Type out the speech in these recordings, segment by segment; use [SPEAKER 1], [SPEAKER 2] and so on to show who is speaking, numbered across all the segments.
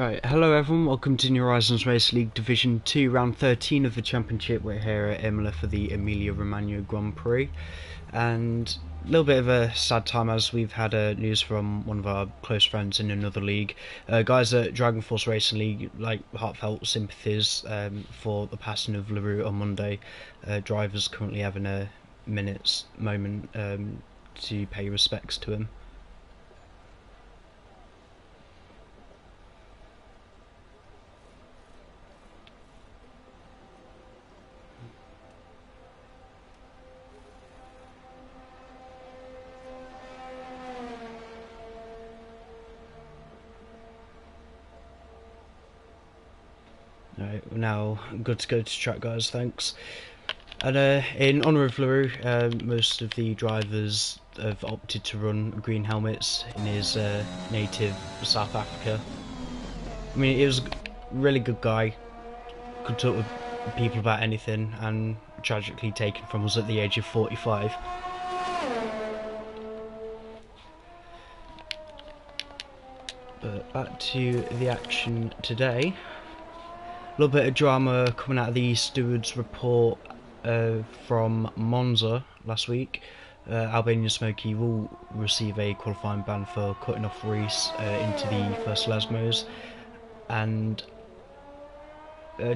[SPEAKER 1] Right, hello everyone, welcome to Nhrl's Race League Division 2, round 13 of the Championship. We're here at Imola for the Emilia-Romagna Grand Prix, and a little bit of a sad time as we've had news from one of our close friends in another league. Guys at Dragon Force Racing League, like, heartfelt sympathies for the passing of Nhrl on Monday. Drivers currently having a moment to pay respects to him. Right, now good to go to track, guys, thanks. And in honour of Nhrl, most of the drivers have opted to run green helmets in his native South Africa. I mean, he was a really good guy, could talk with people about anything, and tragically taken from us at the age of 45. But back to the action today. A little bit of drama coming out of the stewards report from Monza last week. Albanian Smokey will receive a qualifying ban for cutting off Reese into the first Lesmos, and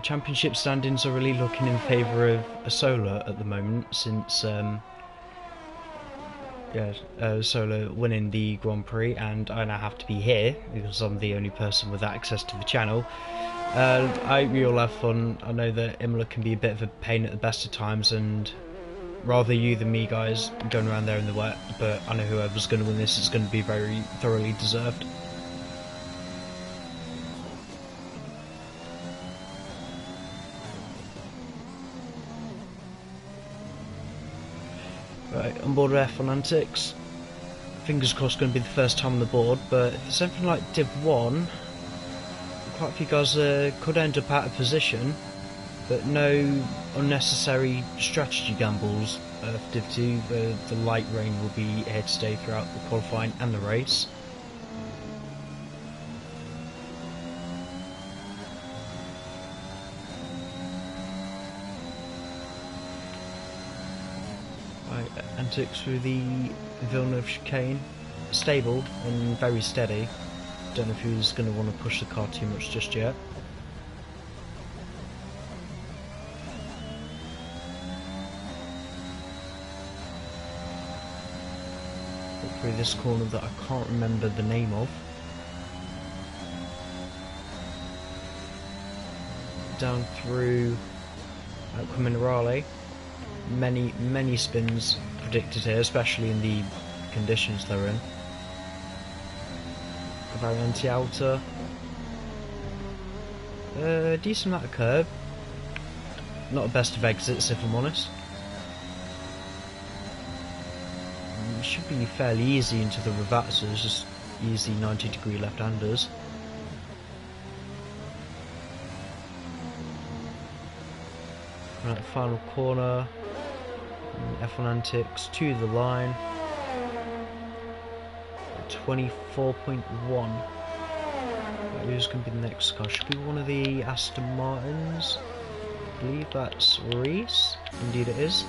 [SPEAKER 1] championship standings are really looking in favour of Sola at the moment, since Sola winning the Grand Prix, and I now have to be here because I'm the only person with access to the channel. I hope you all have fun. I know that Imola can be a bit of a pain at the best of times, and rather you than me, guys, going around there in the wet, but I know whoever's going to win this is going to be very thoroughly deserved. Right, on board with F1 Antics. Fingers crossed going to be the first time on the board, but if it's something like Div 1, quite a few guys could end up out of position, but no unnecessary strategy gambles. For Div 2, the light rain will be here to stay throughout the qualifying and the race. Right, Antics through the Villeneuve chicane, stable and very steady. Don't know if he was going to want to push the car too much just yet. Up through this corner that I can't remember the name of. Down through Nhrl. Many spins predicted here, especially in the conditions they're in. Variante Alta. Decent amount of curb. Not the best of exits, if I'm honest. It should be fairly easy into the Ravazzas, just easy 90-degree left-handers. Right, final corner. F1 Antics to the line. 24.1. Who's going to be the next car? Should be one of the Aston Martins. I believe that's Reese. Indeed it is.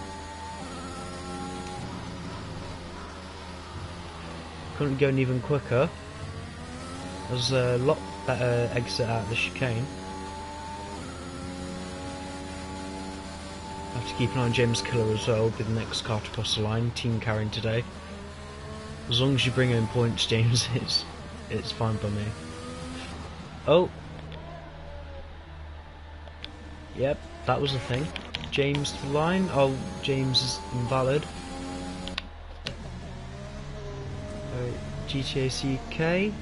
[SPEAKER 1] Couldn't go even quicker. There's a lot better exit out of the chicane. Have to keep an eye on James Killer as well, be the next car to cross the line. Team carrying today. As long as you bring in points, James, it's fine by me. Oh. Yep, that was the thing. James to the line. Oh, James is invalid. GTA CK.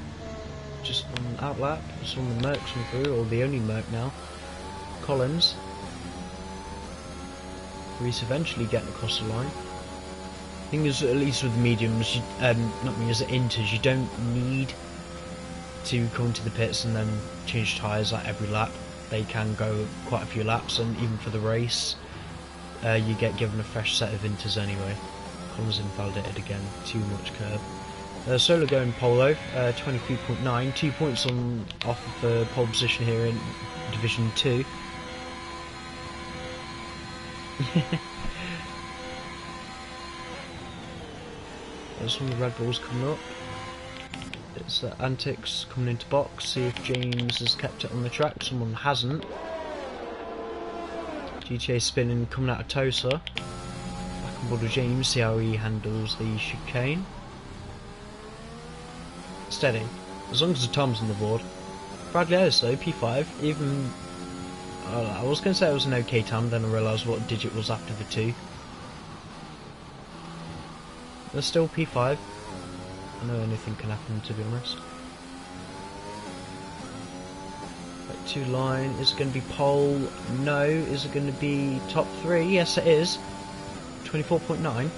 [SPEAKER 1] Just on outlap. It's on the Mercs come through, or the only Merc now. Collins. Reese eventually getting across the line. I think at least with the mediums, not mediums, inters, you don't need to come into the pits and then change tyres like every lap. They can go quite a few laps, and even for the race, you get given a fresh set of inters anyway. Collins invalidated again, too much curb. Solo going polo, 23.9, 2 points on off of the pole position here in Division 2. There's one of the Red Bulls coming up. It's Antics coming into box, see if James has kept it on the track, someone hasn't. GTA spinning coming out of Tosa. Back on board with James, see how he handles the chicane. Steady, as long as the time's on the board. Bradley Ellis though, P5, even... I was going to say it was an okay time, then I realised what digit was after the 2. They're still P5. I know anything can happen, to be honest. Right, 2 line, is it going to be pole? No. Is it going to be top 3? Yes it is. 24.9. I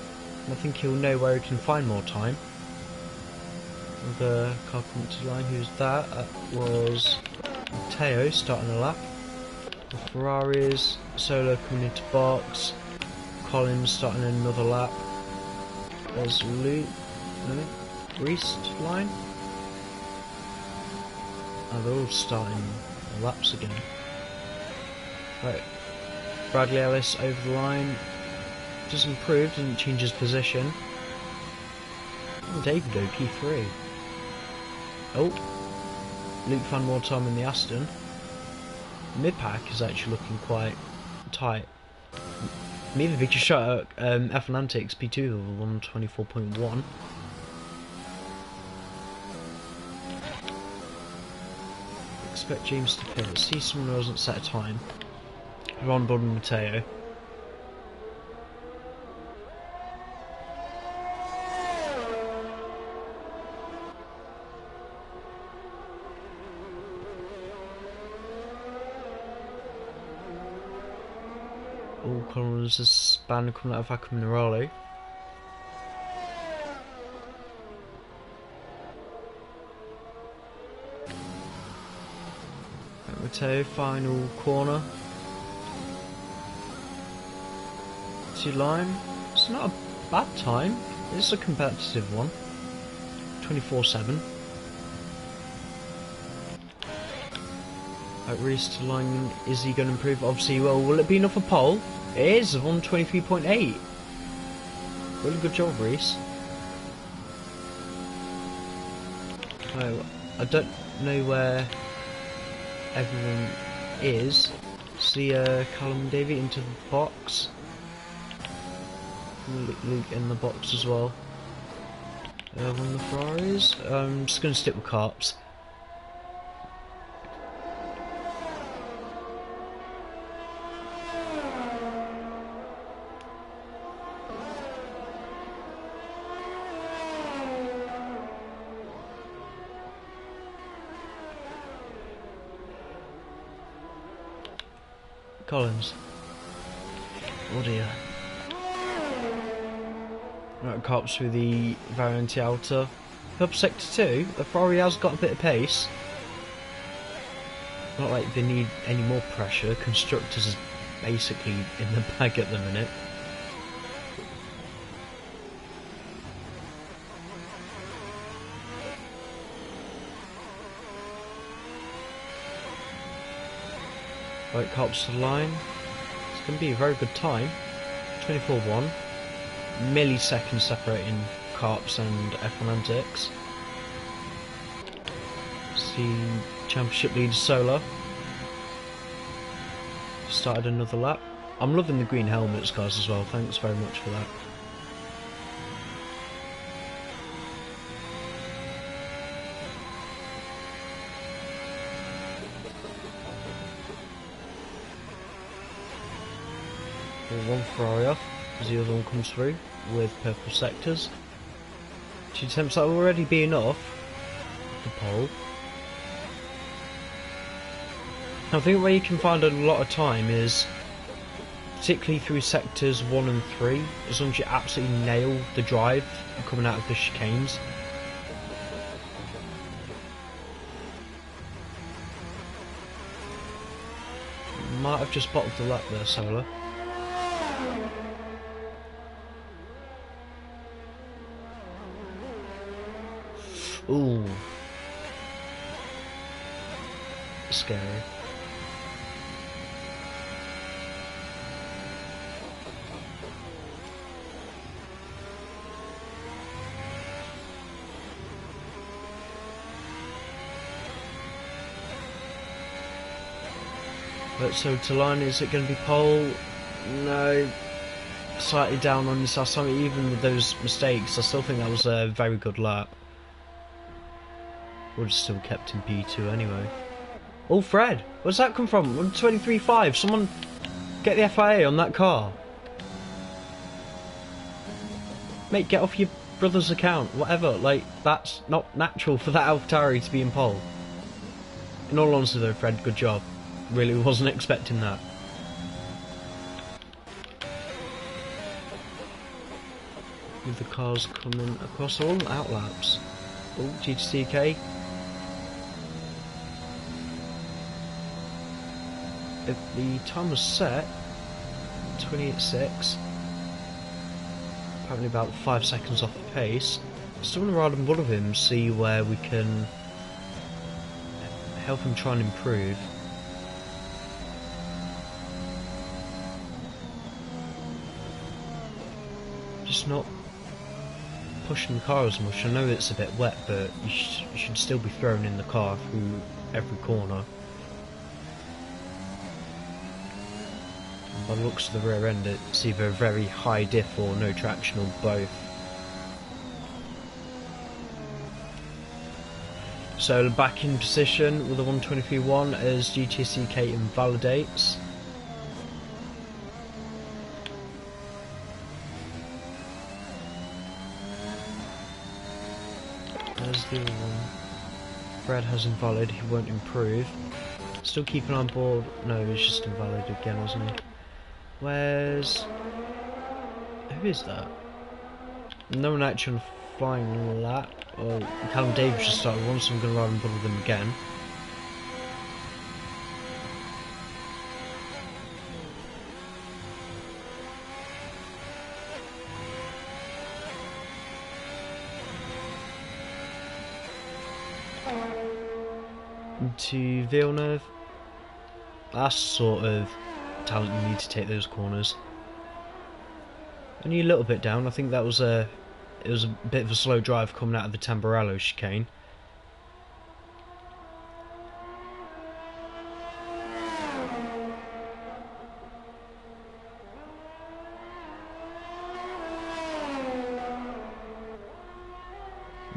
[SPEAKER 1] think he'll know where he can find more time. The car coming to the line, who's that? That was Matteo starting a lap. The Ferraris, Solo coming into box. Collins starting another lap. There's Luke, no, Reese line. Oh, they're all starting laps again. Right, Bradley Ellis over the line. Does improve, doesn't change his position. Oh, David P3. Oh, Luke found more time in the Aston. Mid-pack is actually looking quite tight. Maybe a big shot at F1 Antics P2 of 124.1. Expect James to pit. See someone who hasn't set a time. Ron Bud and Matteo. All Collins is banned coming out of Nhrl. Matteo, final corner. 2 line. It's not a bad time. It's a competitive one. 24/7. At Reese to line, is he going to improve? Obviously, well, will it be enough for pole? It is, of 123.8. Really good job, Reese. Oh, I don't know where everyone is. See Callum and Davey into the box. Luke in the box as well. One of the Ferraris. I'm just going to stick with Carps. Collins. Oh dear. Right, Cops through the Variante Alta. Up sector 2, the Ferrari has got a bit of pace. Not like they need any more pressure. Constructors is basically in the bag at the minute. Right, Cops to the line. It's going to be a very good time. 24-1. Milliseconds separating Carps and F1 Antics. See championship leader Solar. Started another lap. I'm loving the green helmets, guys, as well. Thanks very much for that. One Ferrari off as the other one comes through with purple sectors. 2 attempts, that will already be enough to pole. I think where you can find a lot of time is particularly through sectors 1 and 3, as long as you absolutely nail the drive coming out of the chicanes. Might have just bottled the lap there, Solar. Ooh. Scary. But so to line, is it going to be pole? No. Slightly down on this last time. Even with those mistakes, I still think that was a very good lap. Would have still kept in P2 anyway. Oh, Fred! Where's that come from? 123.5. Someone get the FIA on that car. Mate, get off your brother's account. Whatever. Like, that's not natural for that AlphaTauri to be in pole. In all honesty though, Fred, good job. Really wasn't expecting that. With the cars coming across all out laps. Oh, GTCK. If the time was set, 28.6. Apparently about 5 seconds off the pace. Still want to ride on board of him, see where we can help him try and improve. Just not pushing the car as much. I know it's a bit wet, but you should still be thrown in the car through every corner. And by the looks of the rear end, it's either very high diff or no traction or both. So back in position with the 123.1 as GTCK invalidates. There's the other one. Fred has invalid, he won't improve. Still keeping on board. No, he's just invalid again, wasn't he? Where's... who is that? No one actually on flying lap. Well, Callum Davis just started one, so I'm going to ride on board with him again. To Villeneuve. That's sort of talent you need to take those corners. Only a little bit down. I think that was it was a bit of a slow drive coming out of the Tamburello chicane.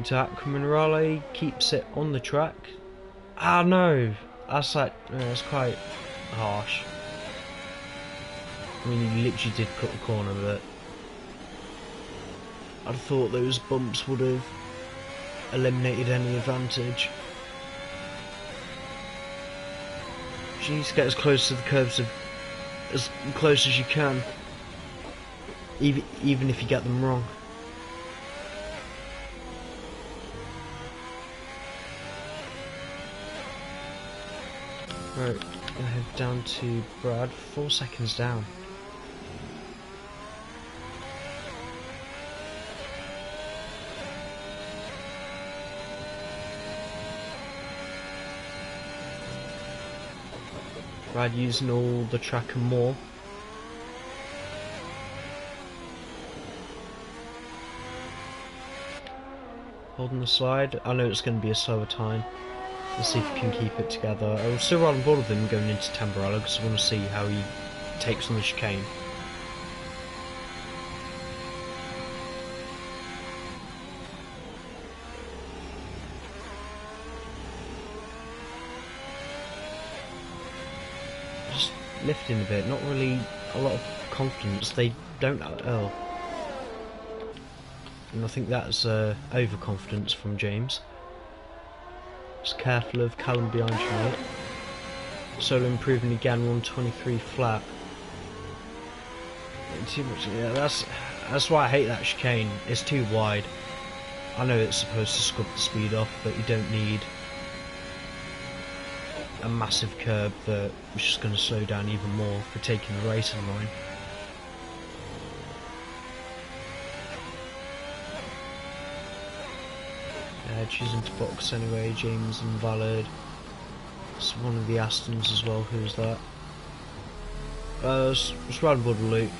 [SPEAKER 1] Nhrl keeps it on the track. Ah no, that's like, that's quite harsh. I mean, he literally did cut the corner, but I'd have thought those bumps would have eliminated any advantage. You need to get as close to the curbs as close as you can, even if you get them wrong. Right, gonna head down to Brad, 4 seconds down. Brad using all the track and more. Holding the slide. I know it's going to be a slower time. Let's see if he can keep it together. I'll still ride on board with him going into Tamburello because I want to see how he takes on the chicane. Just lifting a bit, not really a lot of confidence. They don't at all. And I think that's overconfidence from James. Just careful of Callum behind you, mate. Solo improving again, 123 flat. Too much, yeah, that's why I hate that chicane. It's too wide. I know it's supposed to scrub the speed off, but you don't need a massive curb that is just going to slow down even more for taking the racing line. Choosing to box anyway, James invalid. It's one of the Astons as well, who's that? It's Ryan Luke.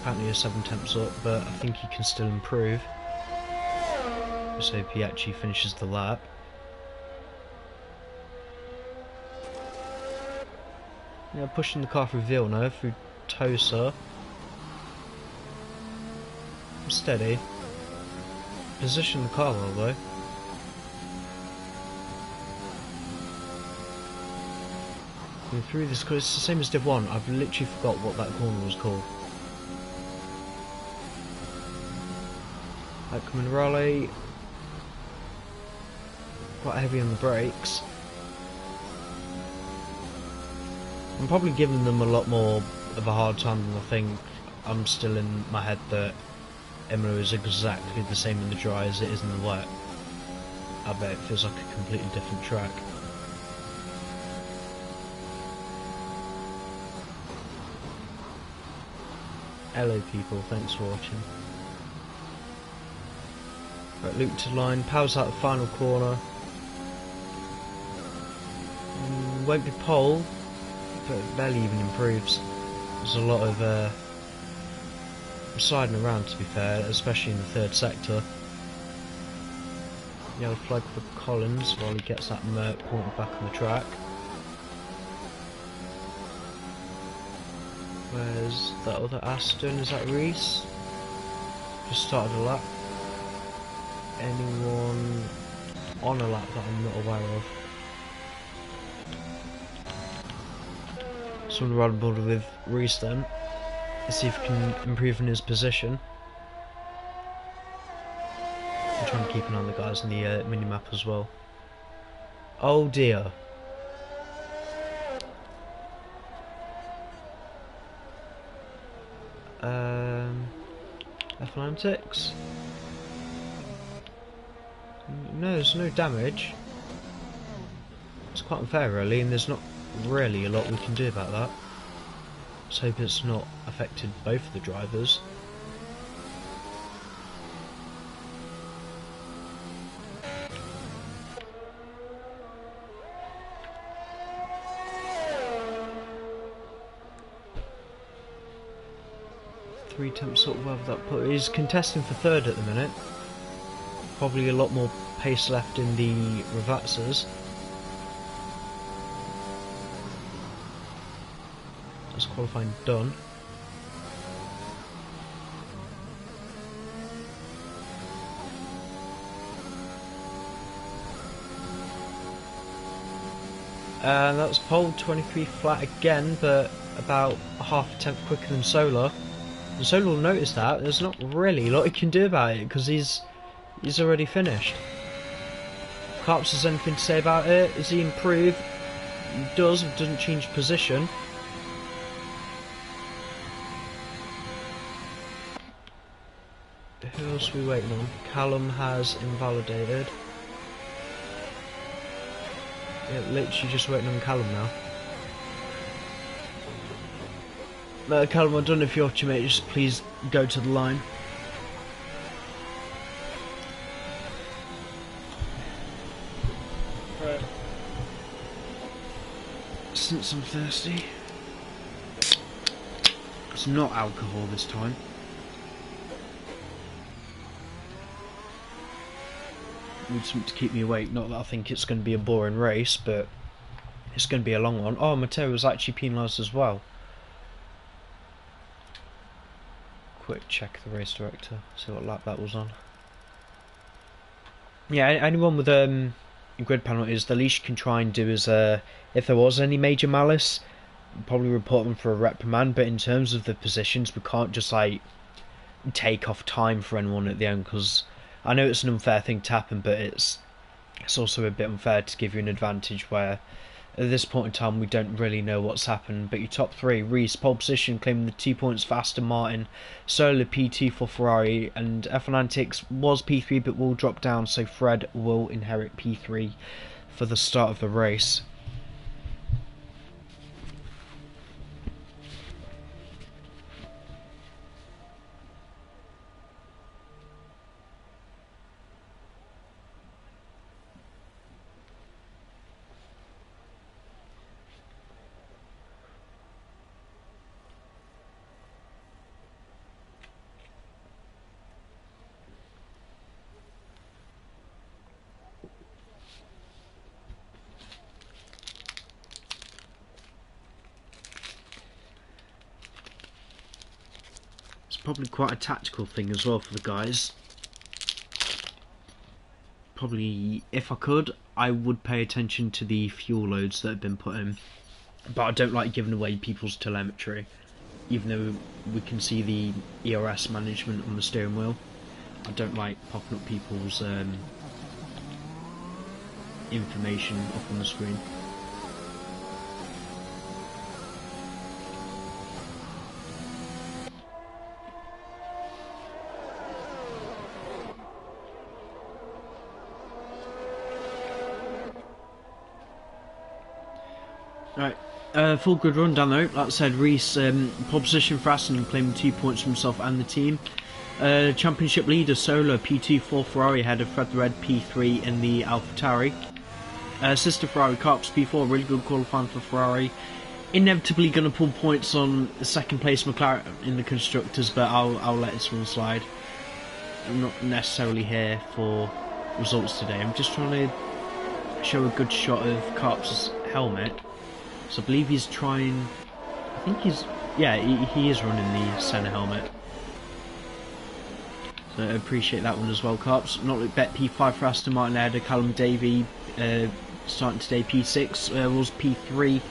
[SPEAKER 1] Apparently a 7 temps up, but I think he can still improve. Let's hope he actually finishes the lap. Yeah, pushing the car through Villeneuve, through Tosa. Steady. Position the car well though. And through this, because it's the same as Div 1, I've literally forgot what that corner was called. Like Nhrl, quite heavy on the brakes. I'm probably giving them a lot more of a hard time than I think. I'm still in my head that Imola is exactly the same in the dry as it is in the wet. I bet it feels like a completely different track. Hello people, thanks for watching. Right, Luke to line, powers out the final corner. Won't be pole, but it barely even improves. There's a lot of siding around, to be fair, especially in the third sector. Yellow flag for Collins while he gets that Merc pointed back on the track. Where's that other Aston? Is that Reese? Just started a lap. Anyone on a lap that I'm not aware of? Someone run board with Reese then. Let's see if he can improve in his position. I'm trying to keep an eye on the guys in the mini-map as well. Oh dear. Athletics? No, there's no damage. It's quite unfair really, and there's not really a lot we can do about that. Let's hope it's not affected both of the drivers. Three temps up, whether that put. He's contesting for third at the minute. Probably a lot more pace left in the Ravazzas. That's qualifying done. And that's pole 23 flat again, but about half a tenth quicker than Solar. And Solar will notice that. There's not really a lot he can do about it because he's already finished. Carps has anything to say about it? Does he improve? He does. It doesn't change position. Who else are we waiting on? Callum has invalidated. Yeah, literally just waiting on Callum now. Callum, I don't know if you're watching, mate, just please go to the line. Right. Since I'm thirsty. It's not alcohol this time. Need something to keep me awake. Not that I think it's going to be a boring race, but it's going to be a long one. Oh, Matteo was actually penalised as well. Quick check the race director, see what lap that was on. Yeah, anyone with grid penalties, the least you can try and do is if there was any major malice, probably report them for a reprimand. But in terms of the positions, we can't just like take off time for anyone at the end, because I know it's an unfair thing to happen, but it's also a bit unfair to give you an advantage where at this point in time we don't really know what's happened. But your top three: Reese, pole position, claiming the 2 points for Aston Martin; Solar P2 for Ferrari; and F1 Antics was P3 but will drop down, so Fred will inherit P3 for the start of the race. probably quite a tactical thing as well for the guys. Probably, if I could, I would pay attention to the fuel loads that have been put in. But I don't like giving away people's telemetry, even though we can see the ERS management on the steering wheel. I don't like popping up people's information up on the screen. Right, full good run down though. Like I said, Reese, pole position for Aston, claiming 2 points for himself and the team. Championship leader Solo P2 for Ferrari ahead of Fred the Red P3 in the AlphaTauri. Sister Ferrari Carps P4, really good qualifying for Ferrari. Inevitably going to pull points on the second place McLaren in the constructors, but I'll let this one slide. I'm not necessarily here for results today. I'm just trying to show a good shot of Carps' helmet. So I believe he's trying. I think he's. Yeah, he is running the centre helmet. So I appreciate that one as well, Carps. Not like bet P5 for Aston Martin ahead of Callum Davey, starting today P6, was P3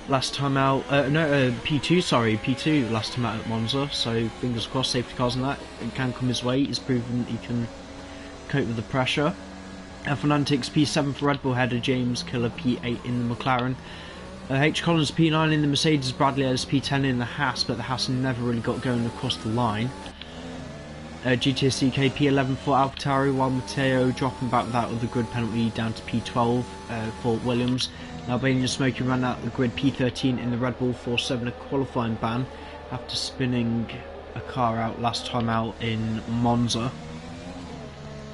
[SPEAKER 1] last time out, P2, sorry, P2 last time out at Monza, so fingers crossed, safety cars and that, it can come his way. He's proven he can cope with the pressure. Fernantics P7 for Red Bull ahead of James Killer P8 in the McLaren. H. Collins P9 in the Mercedes, Bradley has P10 in the Haas, but the Haas never really got going across the line. GTSCK P11 for AlphaTauri, while Matteo dropping back without the grid penalty down to P12 for Williams. Albanian Smokey ran out the grid P13 in the Red Bull for 7 a qualifying ban after spinning a car out last time out in Monza.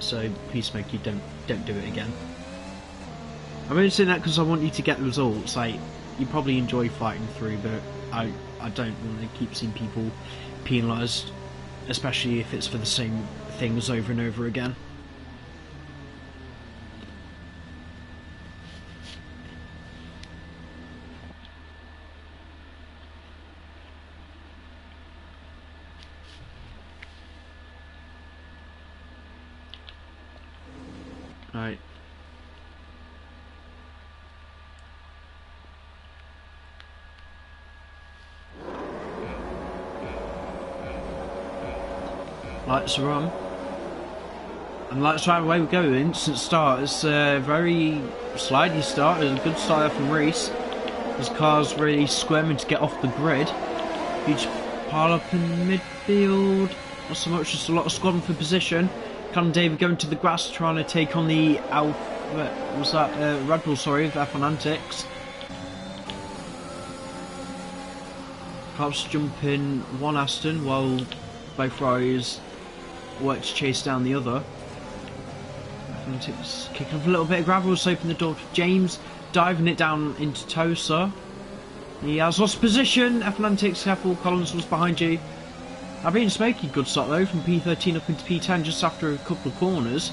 [SPEAKER 1] So please Smokey, don't do it again. I'm only saying that because I want you to get the results. Like, you probably enjoy fighting through, but I don't want to keep seeing people penalised, especially if it's for the same things over and over again. Right. Lights are on. And lights right away we go. Instant start. It's a very slidey start. It's a good start from Reese. His car's really squirming to get off the grid. Huge pile up in midfield. Not so much, just a lot of squadding for position. Callum David going to the grass trying to take on the Red Bull, sorry, of Fernantics. Perhaps jumping one Aston while both Ferraris work to chase down the other. Fernantics kicking off a little bit of gravel, so open the door to James, diving it down into Tosa. He has lost position. Fernantics, careful, Collins was behind you. I've been smoky good start though, from P13 up into P10 just after a couple of corners.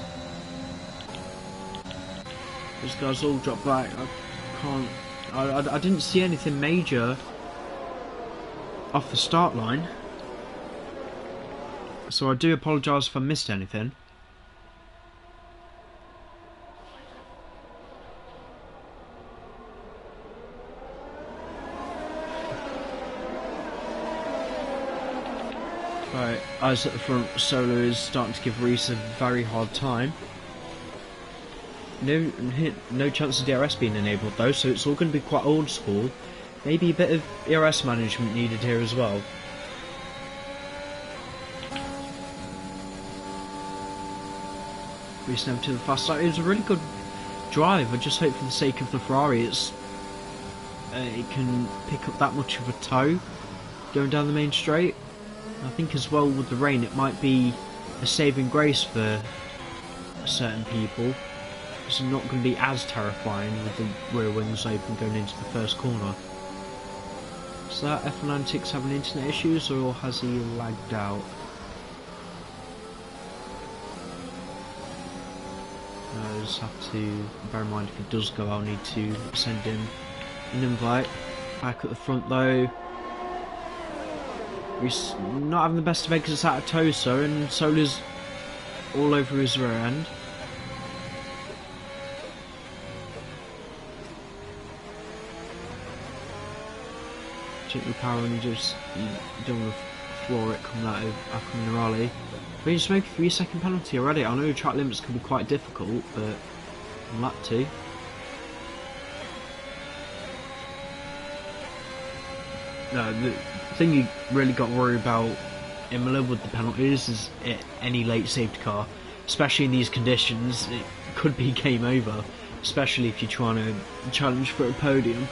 [SPEAKER 1] These guys all drop back. I didn't see anything major off the start line, so I do apologise if I missed anything. Right, eyes at the front, Solo is starting to give Reese a very hard time. No chance of DRS being enabled though, so it's all going to be quite old school. Maybe a bit of ERS management needed here as well. Reese never to the fast side. It was a really good drive. I just hope for the sake of the Ferrari it can pick up that much of a tow going down the main straight. I think as well with the rain it might be a saving grace for certain people. It's not going to be as terrifying with the rear wings open going into the first corner. Is that Fernantics having internet issues or has he lagged out? I just have to bear in mind if it does go I'll need to send him an invite. Back at the front though. He's not having the best of exits out of Tosa, and Sola's all over his rear end. Gently power, and you don't want to floor it coming out of Nhrl. But you smoke a 3-second penalty already. I know track limits can be quite difficult, but on lap 2. No, the thing you really got worried about Imola with the penalties is any late safety car, especially in these conditions. It could be game over, especially if you're trying to challenge for a podium.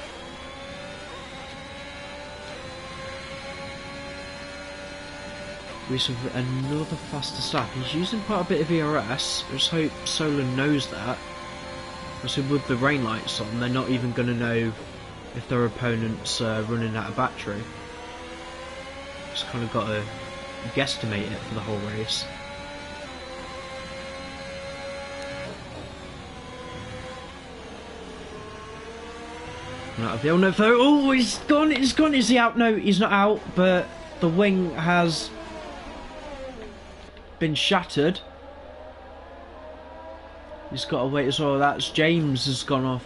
[SPEAKER 1] We have another faster start. He's using quite a bit of ERS. I just hope Sola knows that. So with the rain lights on, they're not even going to know if their opponent's running out of battery. Just kind of got to guesstimate it for the whole race. Out of the no, oh, he's gone, he's gone. Is he out? No, he's not out, but the wing has been shattered. He's got to wait as well. That's James has gone off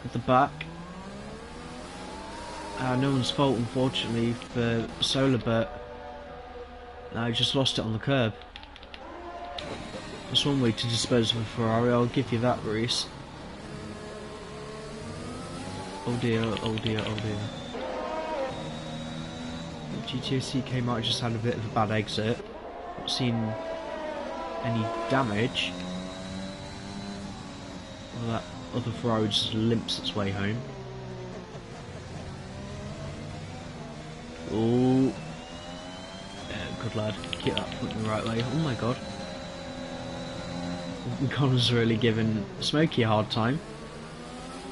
[SPEAKER 1] at the back. No one's fault, unfortunately, for Sola, but I just lost it on the curb. That's one way to dispose of a Ferrari, I'll give you that, Reese. Oh dear, oh dear, oh dear. GTOC came out, just had a bit of a bad exit. Not seen any damage. Well, that other Ferrari just limps its way home. Oh, yeah, good lad. Keep that pointing the right way. Oh my god. Connor's really giving Smokey a hard time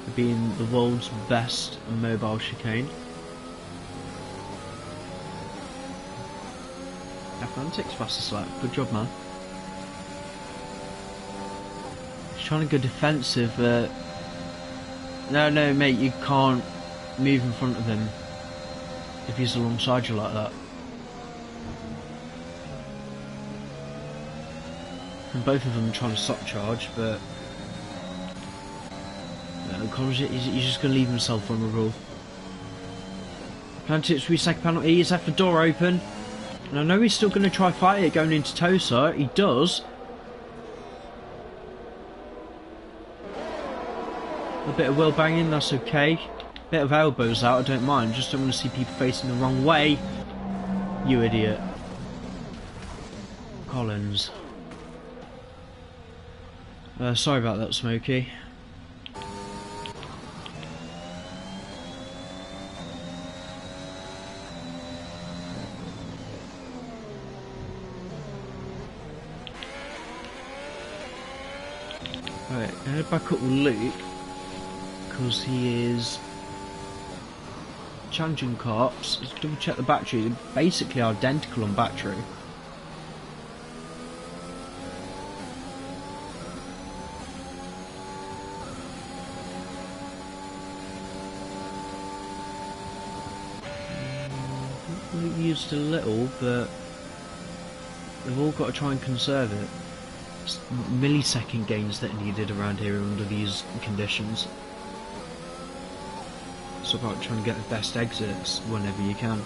[SPEAKER 1] for being the world's best mobile chicane. Atlantic's fastest lap. Good job, man. He's trying to go defensive, but no, mate, you can't move in front of him if he's alongside you like that. And both of them are trying to stop charge, but he's just going to leave himself vulnerable. Atlantic's 3-second penalty. He's left the door open. And I know he's still going to try fight it going into Tosa. He does. A bit of wheel banging, that's okay. Bit of elbows out, I don't mind. Just don't want to see people facing the wrong way. You idiot. Collins. Sorry about that, Smokey. Right, head back up with Luke, because he is challenging cops. Let's double check the battery. They're basically identical on battery. Luke used a little, but they've all got to try and conserve it. Millisecond gains that are needed around here under these conditions. It's about trying to get the best exits whenever you can.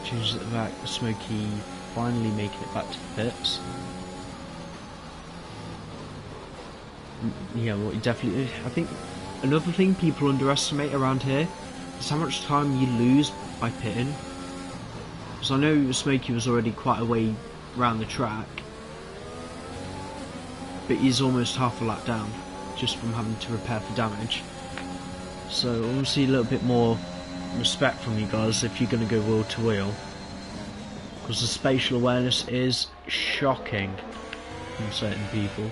[SPEAKER 1] Changes at the back, Smokey finally making it back to the pits. Yeah, well, definitely. I think another thing people underestimate around here is how much time you lose by pitting. Because I know Smokey was already quite a way around the track, but he's almost half a lap down just from having to repair for damage. So I want to see a little bit more respect from you guys if you're going to go wheel to wheel, because the spatial awareness is shocking. from certain people.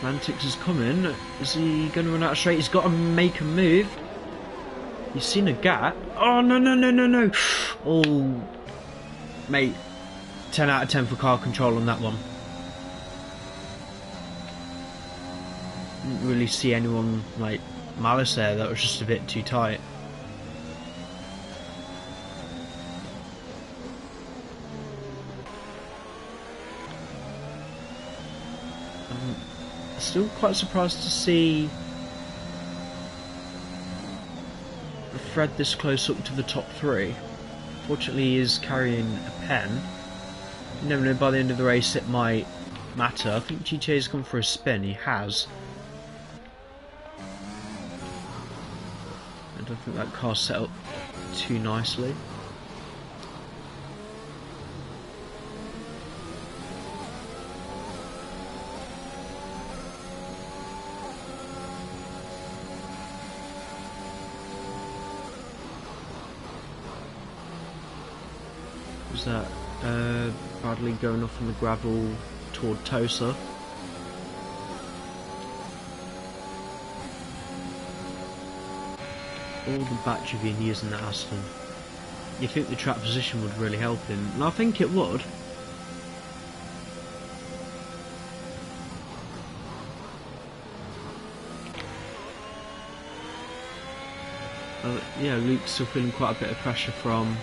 [SPEAKER 1] Mantix is coming. Is he going to run out straight? He's got to make a move. He's seen a gap. Oh, no, no, no, no, no. Oh, mate. 10 out of 10 for car control on that one. Didn't really see anyone, like, malice there. That was just a bit too tight. Still quite surprised to see Fred this close up to the top 3. Fortunately, he is carrying a pen. You never know, by the end of the race it might matter. I think GTA's gone for a spin. He has. I don't think that car's set up too nicely. Was that Bradley going off on the gravel toward Tosa? All the battery being used in that Aston. You think the track position would really help him, and I think it would. Yeah, Luke's still feeling quite a bit of pressure from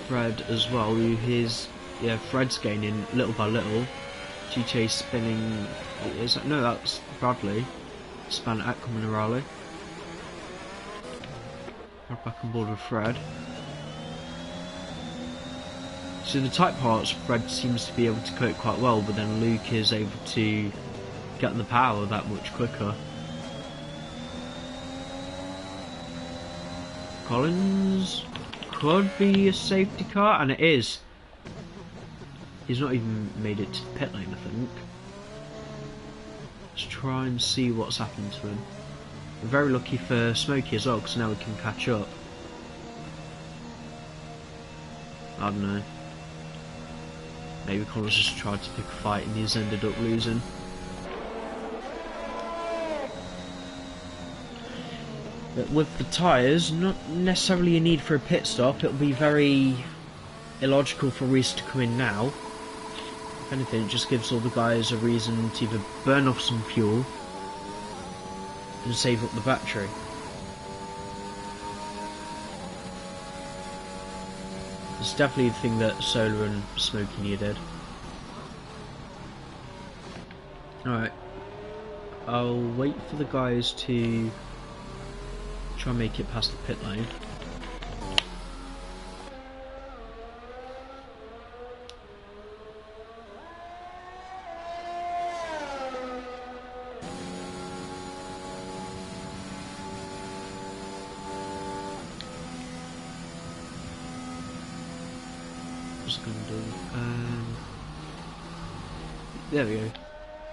[SPEAKER 1] Fred as well. Fred's gaining little by little. GTA spinning. No, that's Bradley. Span at Nhrl. Right back on board with Fred. So the tight parts, Fred seems to be able to cope quite well, but then Luke is able to get in the power that much quicker. Collins could be a safety car, and it is. He's not even made it to the pit lane, I think. Let's try and see what's happened to him. We're very lucky for Smokey as well, because now we can catch up. I don't know. Maybe Collins just tried to pick a fight and he's ended up losing. But with the tyres, not necessarily a need for a pit stop. It'll be very illogical for Reese to come in now. If anything, it just gives all the guys a reason to either burn off some fuel and save up the battery. It's definitely the thing that Solar and Smokey needed. Alright. I'll wait for the guys to try and make it past the pit lane. What's it gonna do? There we go.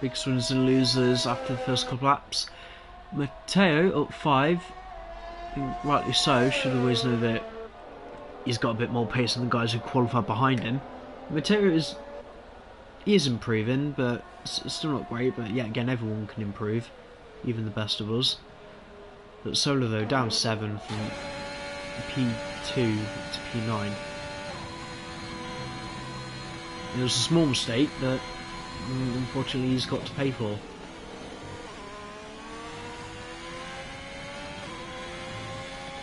[SPEAKER 1] Biggest winners and losers after the first couple laps. Matteo up 5. Rightly so, should always know that he's got a bit more pace than the guys who qualified behind him. Matteo is improving, but still not great. But yeah, again, everyone can improve, even the best of us. But Solar though, down 7 from P2 to P9. It was a small mistake that unfortunately he's got to pay for.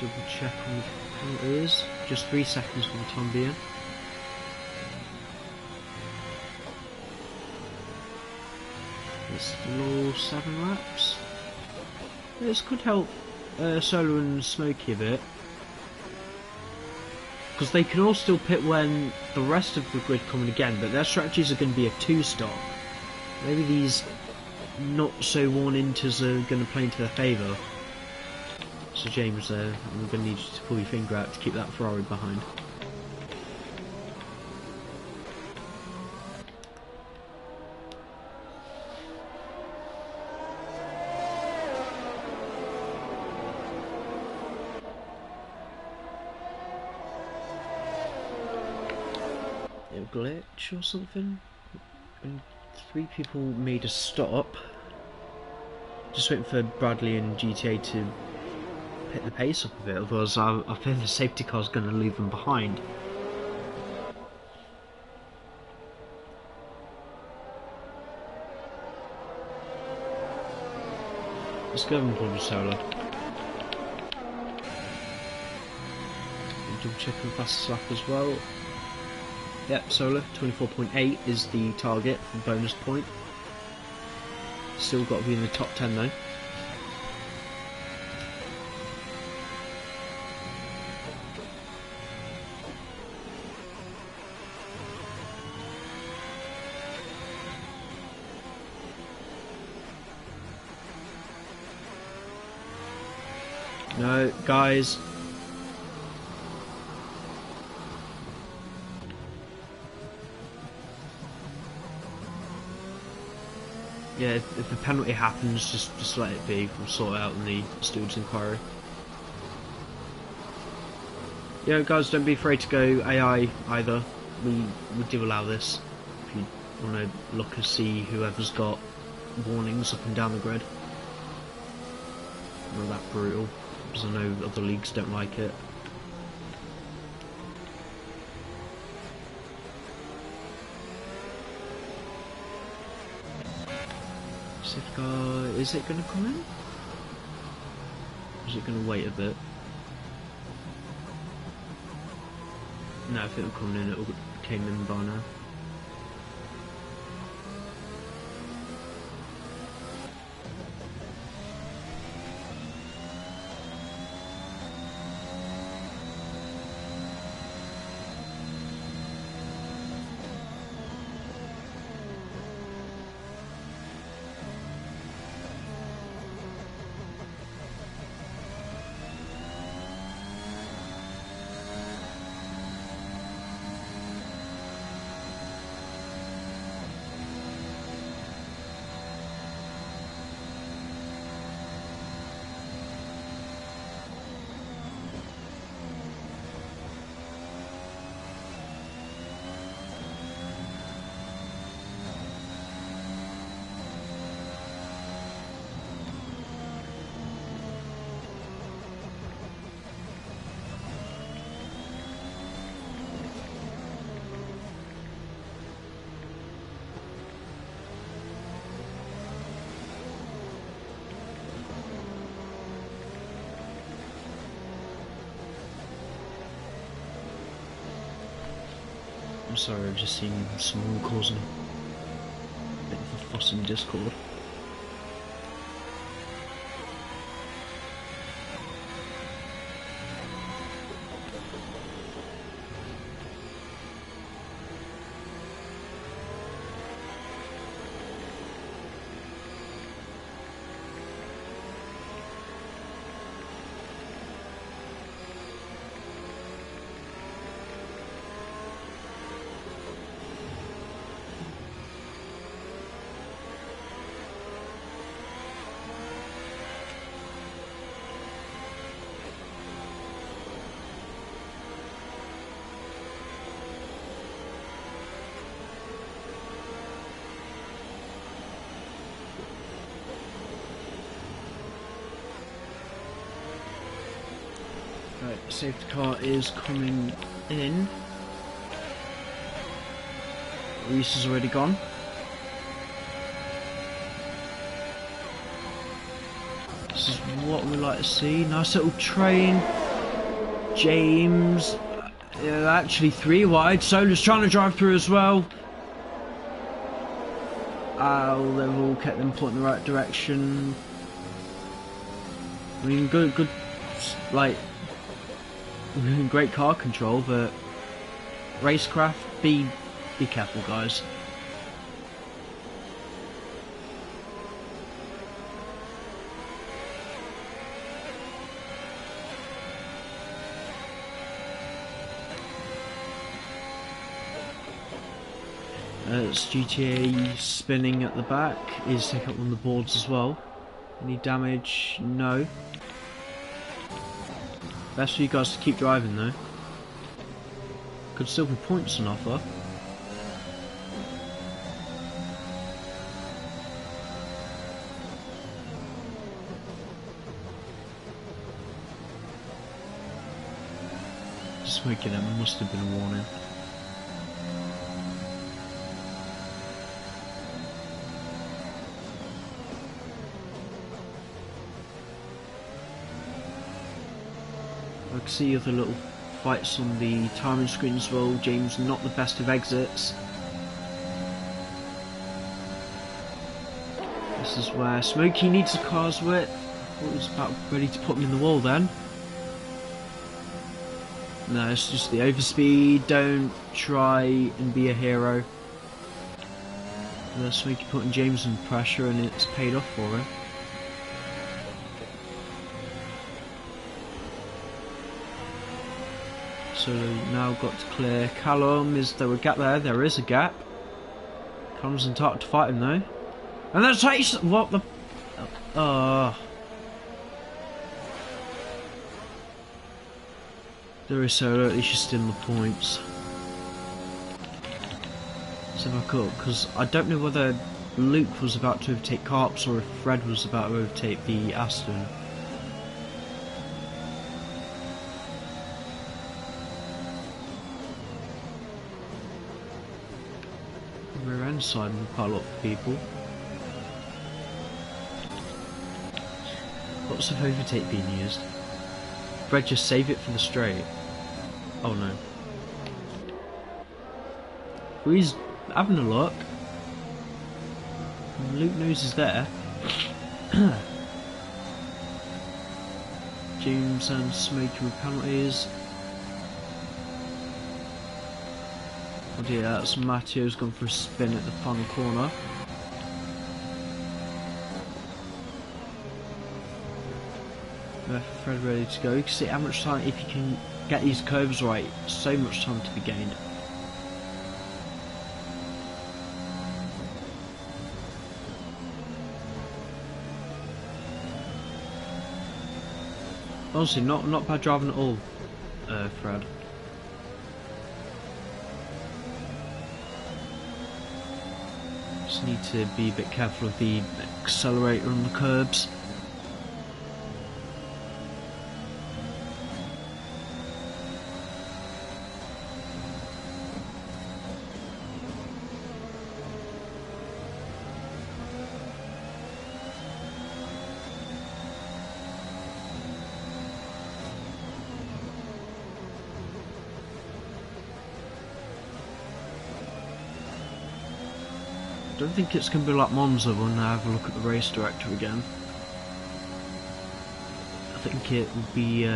[SPEAKER 1] Double check on the penalties. Just 3 seconds for the time being. It's still 7 laps. This could help Solar and Smokey a bit, because they can all still pit when the rest of the grid come in again, but their strategies are going to be a 2-stop. Maybe these not so worn inters are going to play into their favour. So James, I'm going to need you to pull your finger out to keep that Ferrari behind. glitch or something. And 3 people made a stop. Just waiting for Bradley and GTA to pick the pace up a bit, otherwise I fear the safety car's going to leave them behind. Let's go and pull the solar. Double checking fast lap as well. Yep, solar 24.8 is the target for bonus point. Still got to be in the top 10 though. No, guys. Yeah, if a penalty happens, just let it be. We'll sort it out in the steward's inquiry. Yeah, guys, don't be afraid to go AI either. We do allow this. If you want to look and see whoever's got warnings up and down the grid. Not that brutal, because I know other leagues don't like it. Car, is it going to come in? Or is it going to wait a bit? No, if it would come in, it would came in by now. I'm sorry, I've just seen someone causing a bit of a fuss in Discord. Right, safety car is coming in. Reese is already gone. This is what we like to see. Nice little train. James. Yeah, actually 3 wide. Solar's trying to drive through as well. Oh, they've all kept them pointing in the right direction. I mean, good, like, great car control, but racecraft, be careful, guys. It's GTA spinning at the back. Is taking up one of the boards as well. Any damage? No. Best for you guys to keep driving though. Could still be points on offer. Smoky, that must have been a warning. I can see other little fights on the timing screen as well. James not the best of exits. This is where Smokey needs the car's width. I was about ready to put him in the wall then. No, it's just the overspeed. Don't try and be a hero. Smokey putting James under pressure and it's paid off for him. So now got to clear Callum. Is there a gap there? There is a gap. Callum's entitled to fight him though. And that's how he's... What the... There is so at least you're still in the points. So back up, because I don't know whether Luke was about to overtake Carps or if Fred was about to overtake the Aston. Rear end side with quite a lot of people. Lots of overtake being used. Fred just save it for the straight. Oh no. Well, he's having a look. And Luke knows he's there. James and Smokey with penalties. Oh dear, that's Matteo's gone for a spin at the final corner. Fred ready to go. You can see how much time, if you can get these curves right, so much time to be gained. Honestly, not bad driving at all, Fred. Just need to be a bit careful of the accelerator on the curbs. I don't think it's going to be like Monza when I have a look at the race director again. I think it will be,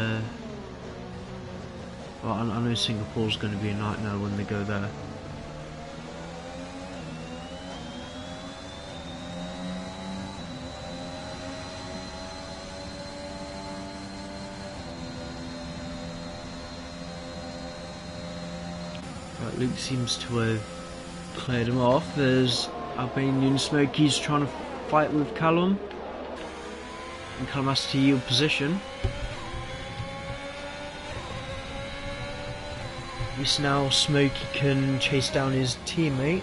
[SPEAKER 1] well, I know Singapore's going to be a nightmare when they go there. Right, Luke seems to have cleared him off. There's Albanian Smokey's trying to fight with Callum, and Callum has to yield position. At least now Smokey can chase down his teammate.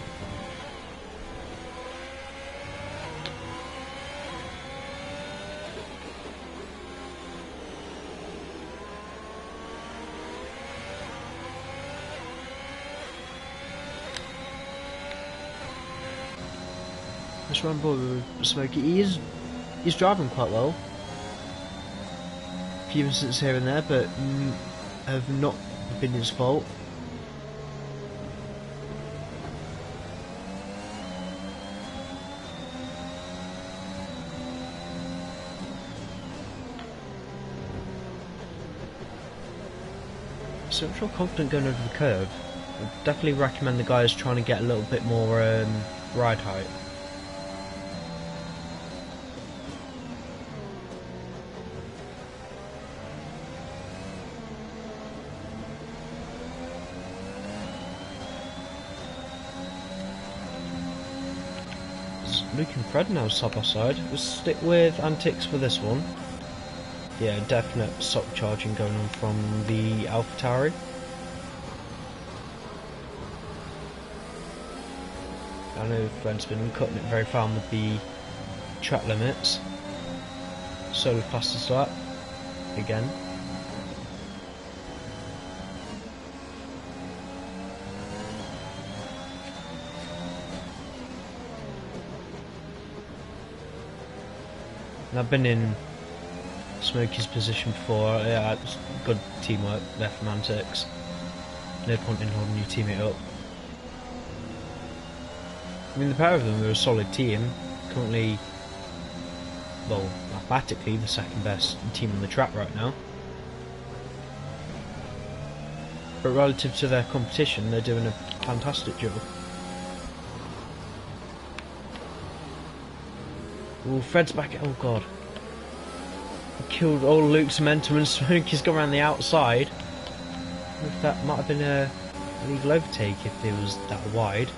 [SPEAKER 1] Let's run board with Smokey. He's driving quite well. A few incidents here and there, but have not been his fault. So I'm sure confident going over the curve. I'd definitely recommend the guys trying to get a little bit more ride height. Luke and Fred now side by side. We'll stick with antics for this one. Yeah, definite sock charging going on from the AlphaTauri. I know Fred's been cutting it very fine with the track limits. Solo fastest lap again. And I've been in Smokey's position before. Yeah, it's good teamwork there from Antics. No point in holding your teammate up. I mean, the pair of them are a solid team. Currently, well, mathematically, the second best team on the track right now. But relative to their competition, they're doing a fantastic job. Oh, Fred's back. Oh god. He killed all Luke's momentum and Smokey's gone around the outside. If that might have been a legal overtake if it was that wide.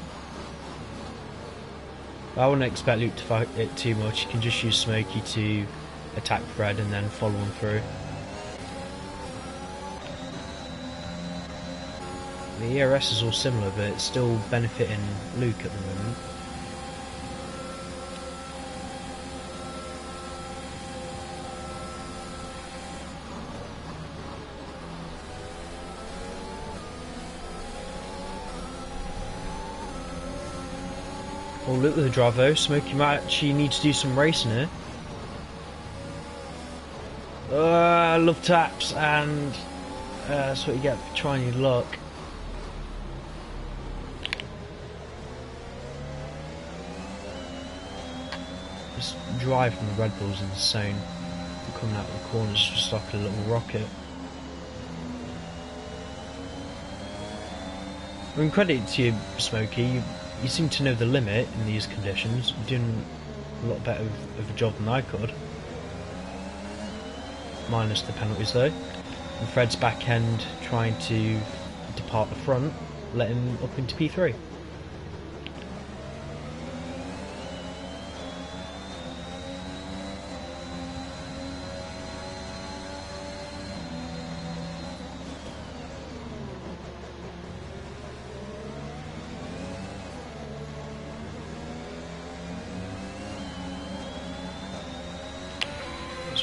[SPEAKER 1] But I wouldn't expect Luke to fight it too much. He can just use Smokey to attack Fred and then follow him through. The ERS is all similar, but it's still benefiting Luke at the moment. Oh, Luke with the Dravo. Smokey might actually need to do some racing here. Love taps, and that's what you get for trying your luck. This drive from the Red Bull's insane. Coming out of the corners just like a little rocket. I mean, credit to you, Smokey. You seem to know the limit in these conditions. You're doing a lot better of a job than I could. Minus the penalties though. And Fred's back end trying to depart the front, let him up into P3.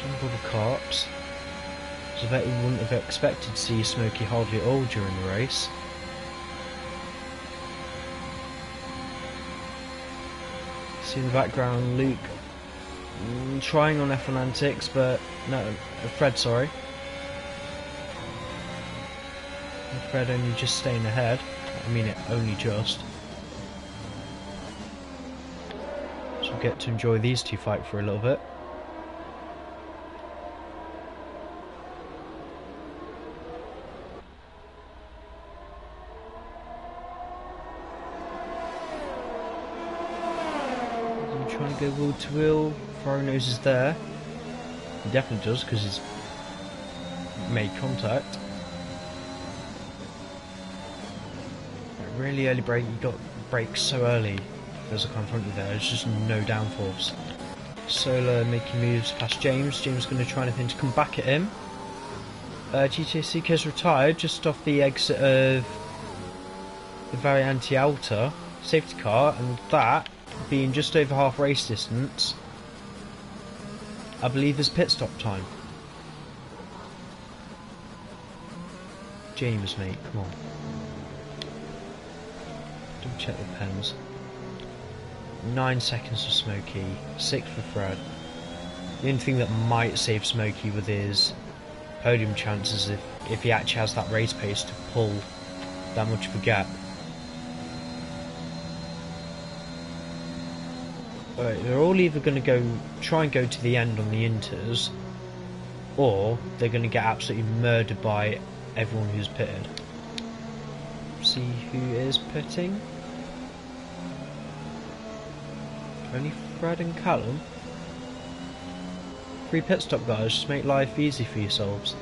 [SPEAKER 1] One of the carps. So I bet you wouldn't have expected to see Smokey hardly at all during the race. See in the background Luke trying on F1 Antics, but no, Fred, sorry. And Fred only just staying ahead. I mean it only just. So we'll get to enjoy these two fight for a little bit. Trying to go wheel to wheel. Faro knows is there. He definitely does because he's made contact. Really early brake. You got brakes so early. There's a car in front of you there. There's just no downforce. Solar making moves past James. James going to try anything to come back at him. GTA CK's retired just off the exit of the Variante Alta safety car, and that being just over half race distance, I believe is pit stop time. James, mate, come on. Double check the pens. 9 seconds for Smokey, 6 for Fred. The only thing that might save Smokey with his podium chances if he actually has that race pace to pull that much of a gap. They're all either going to try and go to the end on the inters, or they're going to get absolutely murdered by everyone who's pitted. See who is pitting. Only Fred and Callum. 3 pit stop guys, just make life easy for yourselves.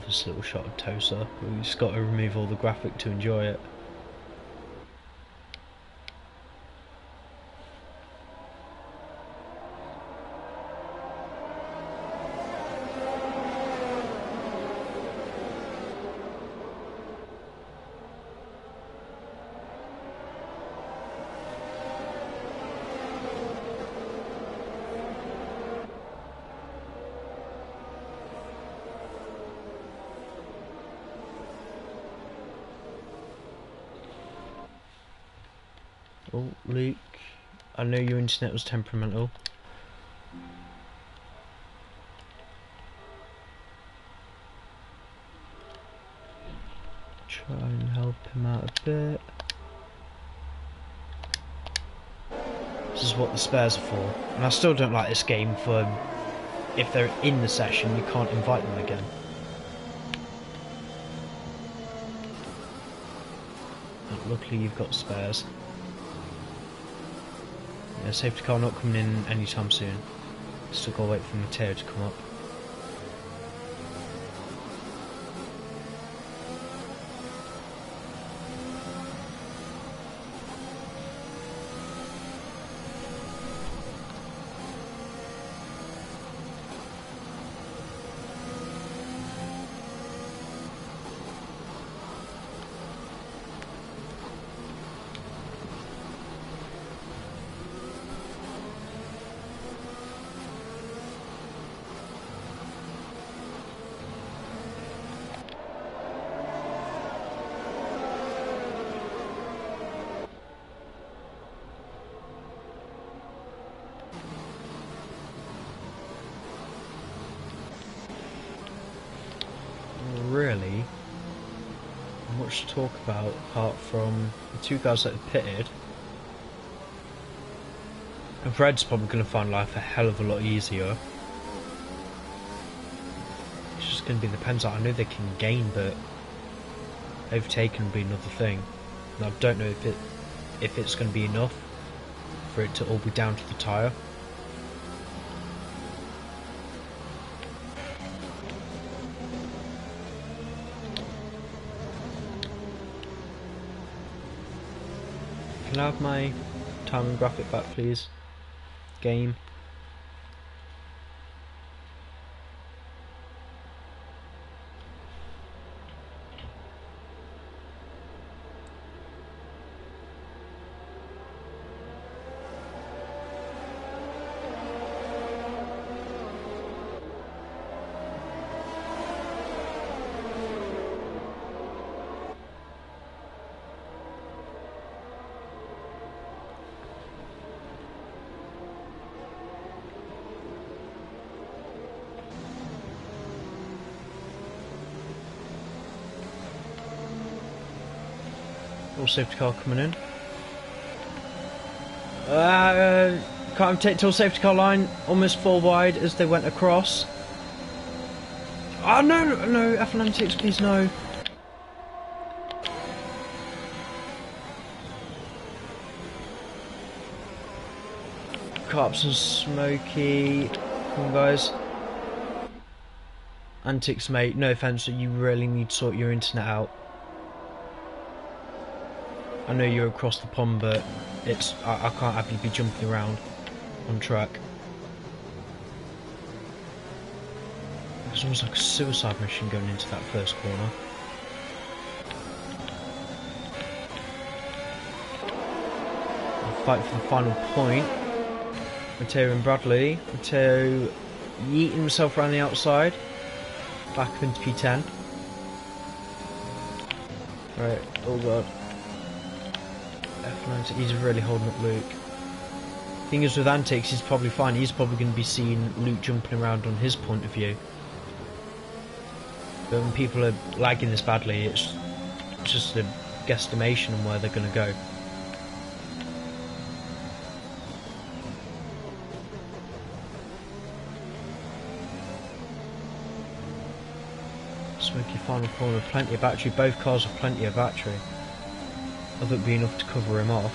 [SPEAKER 1] This little shot of Tosa. We've just got to remove all the graphic to enjoy it. Oh, Luke, I know your internet was temperamental. Try and help him out a bit. This is what the spares are for. And I still don't like this game for if they're in the session, you can't invite them again. But luckily you've got spares. Yeah, safety car not coming in anytime soon. Still gotta wait for Matteo to come up. Really, not much to talk about apart from the two guys that have pitted. And Fred's probably going to find life a hell of a lot easier. It's just going to be the Pens. I know they can gain, but overtaking will be another thing. And I don't know if it's going to be enough for it to all be down to the tyre. Can I have my time and graphic back, please? Game. All safety car coming in. Can't take till safety car line, almost 4 wide as they went across. Oh no, no, Atlantics, please no. Carps and Smoky, come on guys. Antics mate, no offence, but you really need to sort your internet out. I know you're across the pond, but I can't have you be jumping around on track. There's almost like a suicide mission going into that first corner. I'll fight for the final point. Matteo and Bradley. Matteo yeeting himself around the outside. Back up into P10. Right, oh god. He's really holding up Luke. Thing is with Antics, he's probably fine. He's probably going to be seeing Luke jumping around on his point of view. But when people are lagging this badly, it's just a guesstimation on where they're going to go. Smoky final corner, plenty of battery. Both cars have plenty of battery. I think it'd be enough to cover him off.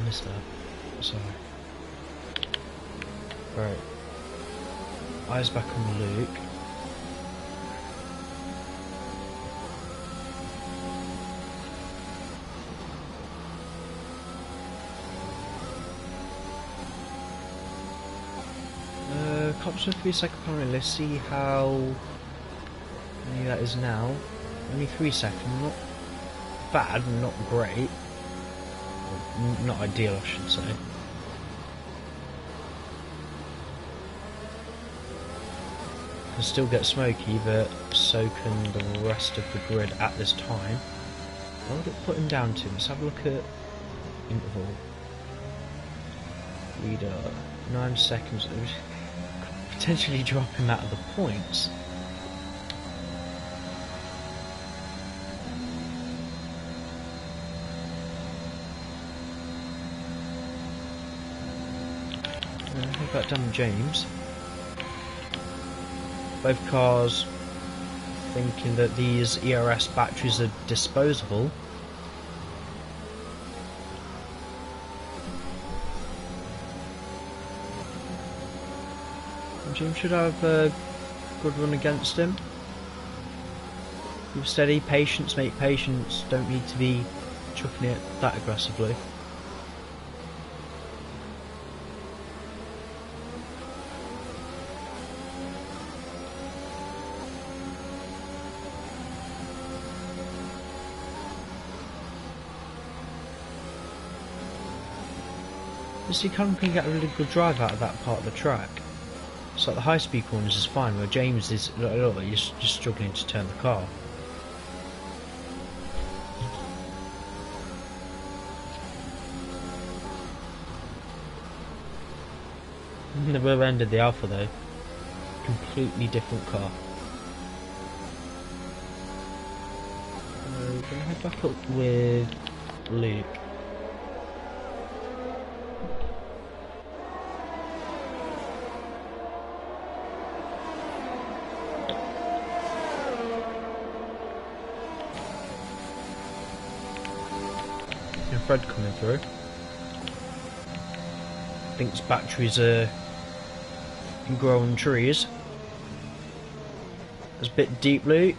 [SPEAKER 1] Missed that. Sorry. Right. Eyes back on Luke. tops of 3 second penalty. Let's see how many that is now. Only 3 seconds, not bad, not great. Not ideal, I should say. Can still get smoky, but so can the rest of the grid at this time. What would it put him down to? Let's have a look at interval. Leader, 9 seconds. Potentially drop him out of the points. How about Dan James? Both cars thinking that these ERS batteries are disposable. And James should have a good run against him. Keep steady, patience, mate, patience. Don't need to be chucking it that aggressively. You see, Callum can get a really good drive out of that part of the track. So the high speed corners is fine, where James is just struggling to turn the car. The rear end of the Alpha though, completely different car. We're gonna head back up with Luke. Fred coming through. Thinks batteries are growing trees. It's a bit deep, Luke.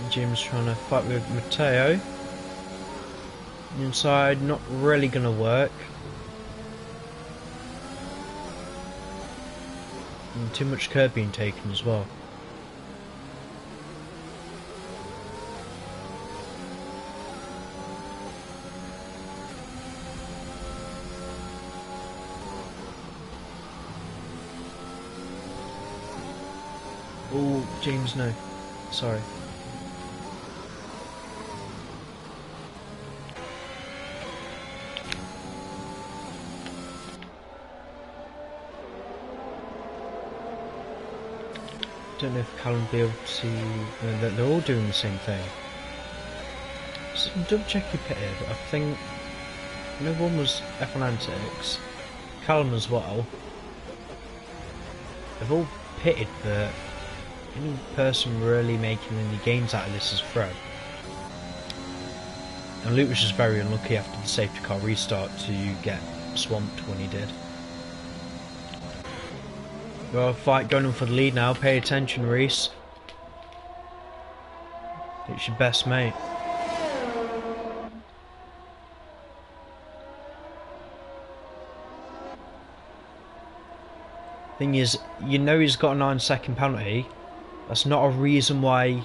[SPEAKER 1] Jim's trying to fight with Matteo. Inside, not really gonna work. And too much curb being taken as well. Oh, James, no. Sorry. I don't know if Callum will be able to... they're all doing the same thing. So double check your pit here, but I think... no one was F1 Antics. Callum as well. They've all pitted, but... any person really making any gains out of this is Fred. And Luke was just very unlucky after the safety car restart to get swamped when he did. Well, fight going on for the lead now. Pay attention, Reese. It's your best mate. Thing is, you know he's got a 9-second penalty. That's not a reason why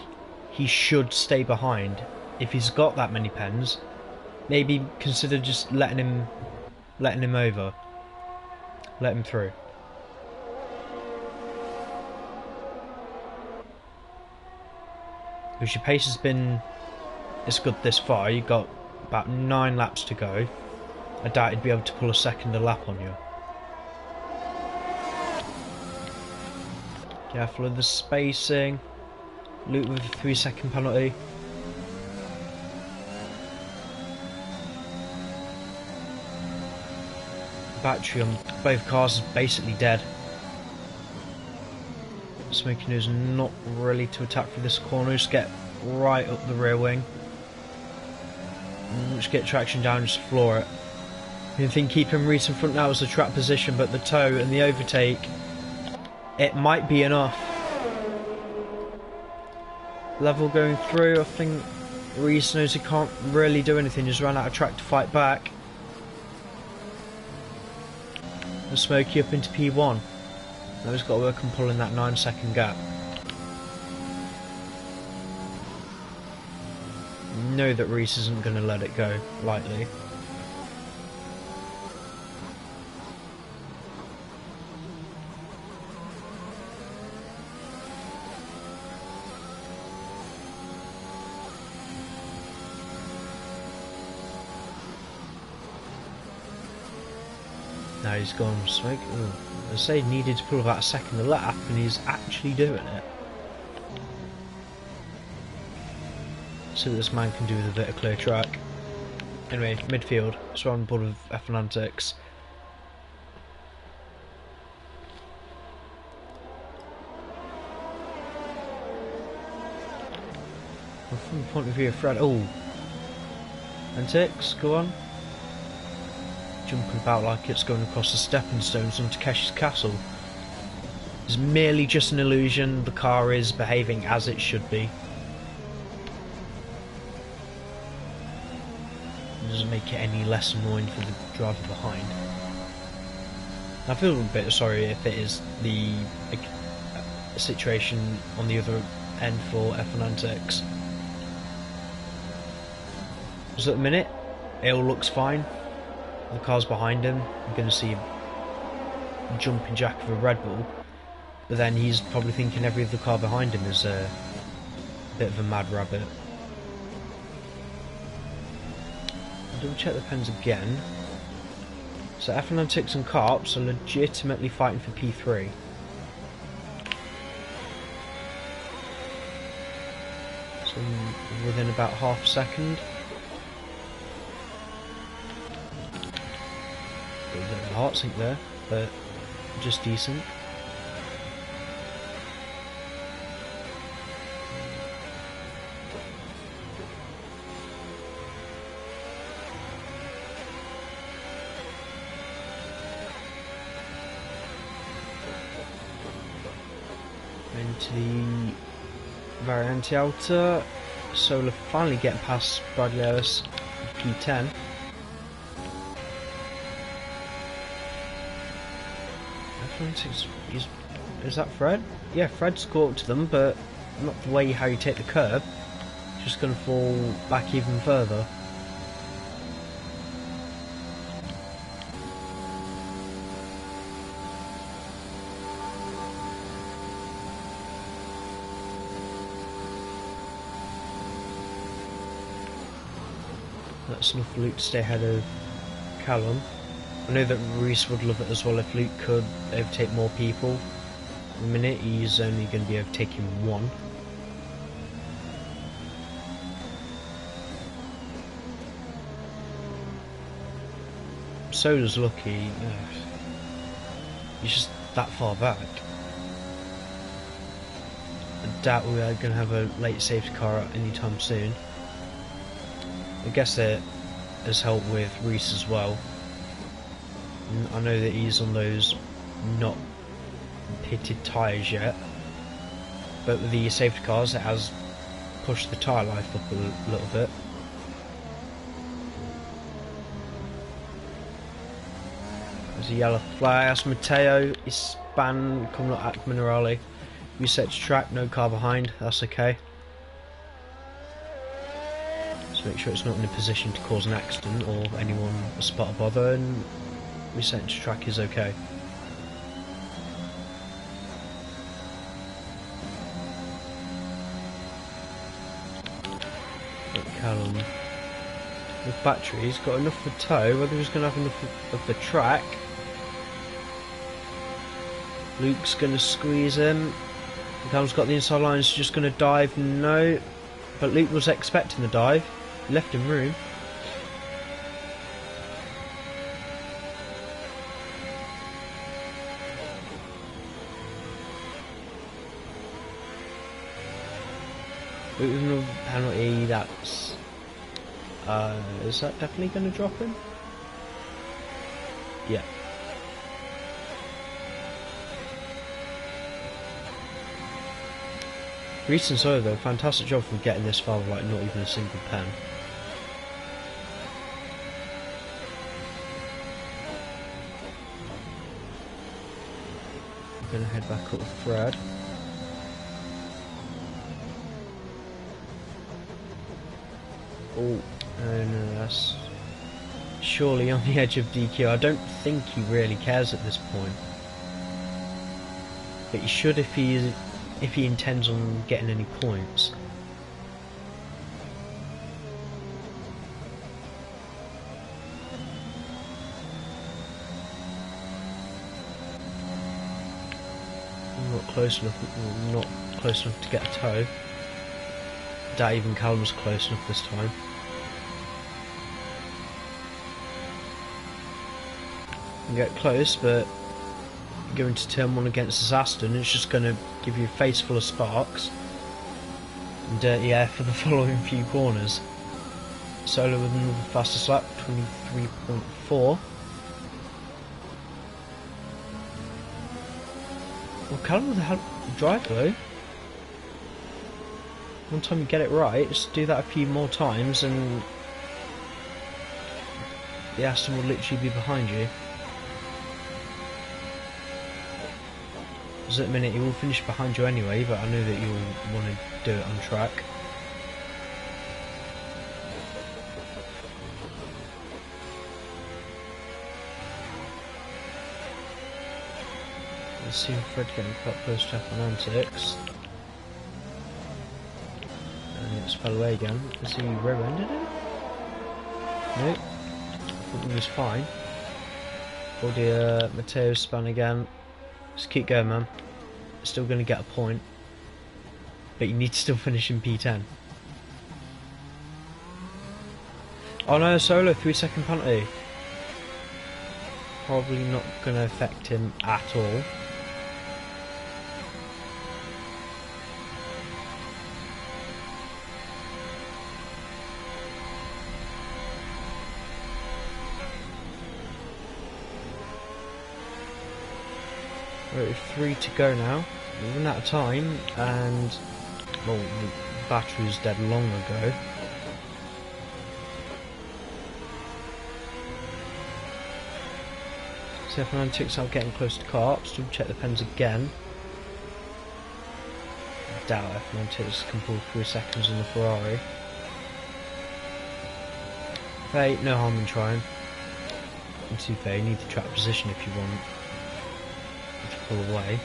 [SPEAKER 1] he should stay behind. If he's got that many pens, maybe consider just letting him over. Let him through. Because your pace has been it's good this far. You've got about 9 laps to go. I doubt he'd be able to pull a second a lap on you. Careful of the spacing. Luke with a 3-second penalty. Battery on both cars is basically dead. Smoky News not ready to attack for this corner, just get right up the rear wing. And just get traction down, just floor it. You think keeping Reese in front now is the trap position, but the toe and the overtake, it might be enough. Level going through, I think Reese knows he can't really do anything, he's run out of track to fight back. And Smokey up into P1. Now he's got to work on pulling that 9-second gap. Know that Reese isn't going to let it go lightly. Now he's gone smoke. I say he needed to pull about a second a lap, and he's actually doing it. See what this man can do with a bit of clear track. Anyway, midfield. So I'm on board with F1 From the point of view of Fred, Antics, go on. Jumping about like it's going across the stepping stones on Takeshi's castle. It's merely just an illusion, the car is behaving as it should be. It doesn't make it any less annoying for the driver behind. I feel a bit sorry if it is the situation on the other end for F1 Antics. So at the minute, it all looks fine. The car's behind him. I'm going to see a jumping jack of a Red Bull, but then he's probably thinking every other car behind him is a bit of a mad rabbit. I'll double check the pens again. So F1 Antics and Carps are legitimately fighting for P3. So within about half a second. Got a bit of a heart sink there, but just decent. Into the Variante Alta. Solar finally getting past Bradley Ellis, P10. Is that Fred? Yeah, Fred's caught up to them, but not the way how you take the curb. Just going to fall back even further. That's enough for Luke to stay ahead of Callum. I know that Reese would love it as well if Luke could overtake more people. At the minute he's only going to be overtaking one. Soda's lucky. He's just that far back. I doubt we are going to have a late safety car anytime soon. I guess it has helped with Reese as well. I know that he's on those not pitted tyres yet, but with the safety cars it has pushed the tyre life up a little bit. There's a yellow flag. That's Matteo. Ispan coming up at Nhrl. Reset to track, no car behind, that's okay. Just make sure it's not in a position to cause an accident or anyone a spot of bother, and reset to track is okay. But Callum with batteries got enough for tow, whether he's going to have enough of the track. Luke's going to squeeze him. Callum's got the inside lines, just going to dive, no. But Luke was expecting the dive, left him room. Luke with another penalty, that's... is that definitely going to drop him? Yeah. Reese and Solo though, fantastic job from getting this far with like not even a single pen. I'm gonna head back up with Fred. Oh, no, that's surely on the edge of DQ. I don't think he really cares at this point, but he should if he intends on getting any points. Not close enough to get a toe. Doubt even Callum's close enough this time. You get close, but going to turn one against this Aston, it's just going to give you a face full of sparks and dirty air for the following few corners. Solo with another fastest lap, 23.4. Well, Callum with the drive though. One time you get it right, just do that a few more times and the Aston will literally be behind you. Because at the minute he will finish behind you anyway, but I know that you'll want to do it on track. Let's see if Fred getting quite close to F1 and it's fell away again. Has he rear-ended it? Nope. I think he was fine. Claudia Matteo span again. Just keep going, man. Still going to get a point, but you need to still finish in P10. Oh no, Solo, 3-second penalty. Probably not going to affect him at all. Right, 3 to go now. We've run out of time, and well, the battery was dead long ago. So F9 ticks out getting close to Carps. Double check the pens again. I doubt F9 ticks can pull 3 seconds on the Ferrari. Hey, no harm in trying. And to be fair, you need the track position if you want to pull away.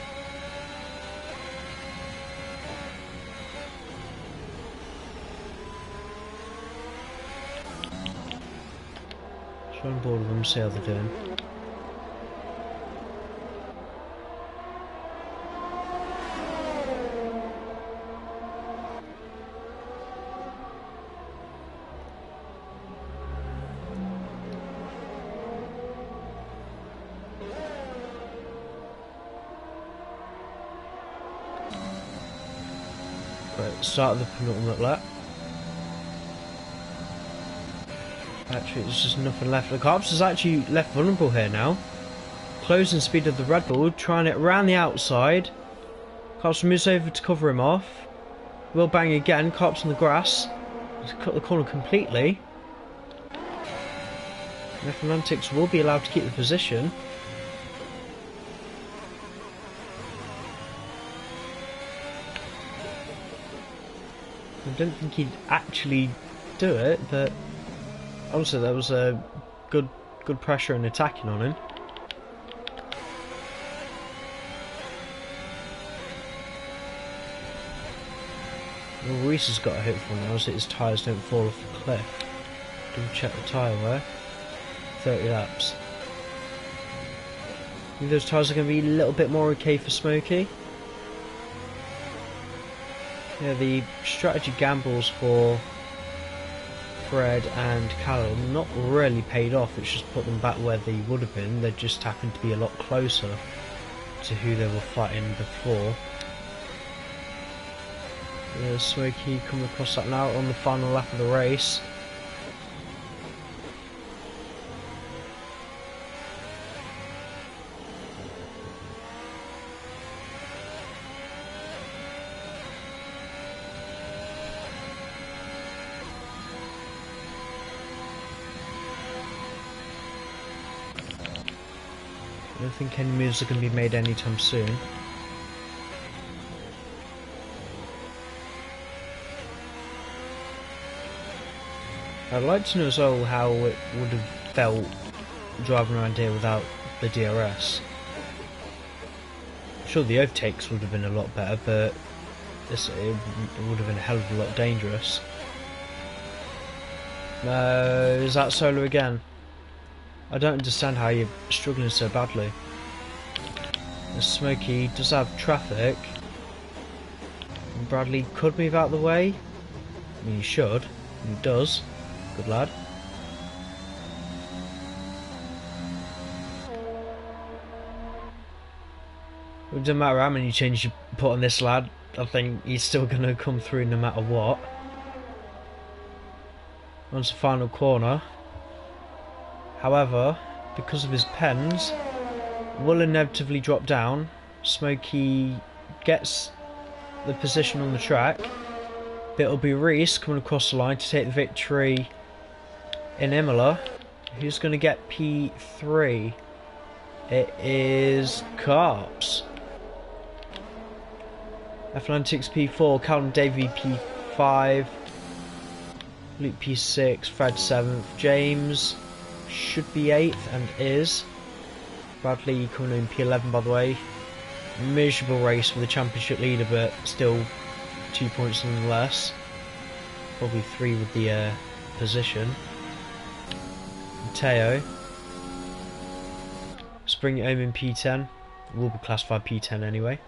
[SPEAKER 1] Try and board them, see how they're doing. Right, start of the penultimate lap. Actually, there's just nothing left. The Carps is actually left vulnerable here now. Closing speed of the Red Bull, trying it around the outside. Carps moves over to cover him off. Will bang again, Carps on the grass. He's cut the corner completely. F1 will be allowed to keep the position. I don't think he'd actually do it, but honestly, there was a good pressure and attacking on him. Well, Reese has got a hit for now, so his tyres don't fall off the cliff. Double check the tyre wear. 30 laps. I think those tyres are going to be a little bit more okay for Smokey. Yeah, the strategy gambles for Fred and Callum not really paid off. It's just put them back where they would have been. They just happened to be a lot closer to who they were fighting before. Smokey coming across that now on the final lap of the race. don't think any moves are going to be made anytime soon. I'd like to know as well how it would have felt driving around here without the DRS. I'm sure the overtakes would have been a lot better, but it would have been a hell of a lot dangerous. No, is that solo again? I don't understand how you're struggling so badly. The Smokey does have traffic. Bradley could move out of the way. I mean, he should. And he does. Good lad. It doesn't matter how many changes you put on this lad, I think he's still going to come through no matter what. Once the final corner. However, because of his pens, will inevitably drop down. Smokey gets the position on the track. It'll be Reese coming across the line to take the victory in Imola. Who's going to get P3? It is Carps. Atlantics P4, Callum Davey P5, Luke P6, Fred 7th, James should be 8th and is. Bradley coming in P11 by the way. Miserable race for the championship leader, but still 2 points nonetheless. Probably 3 with the position. Mateo. Spring it home in P10. Will be classified P10 anyway.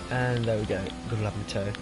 [SPEAKER 1] And there we go. Good luck, Mateo.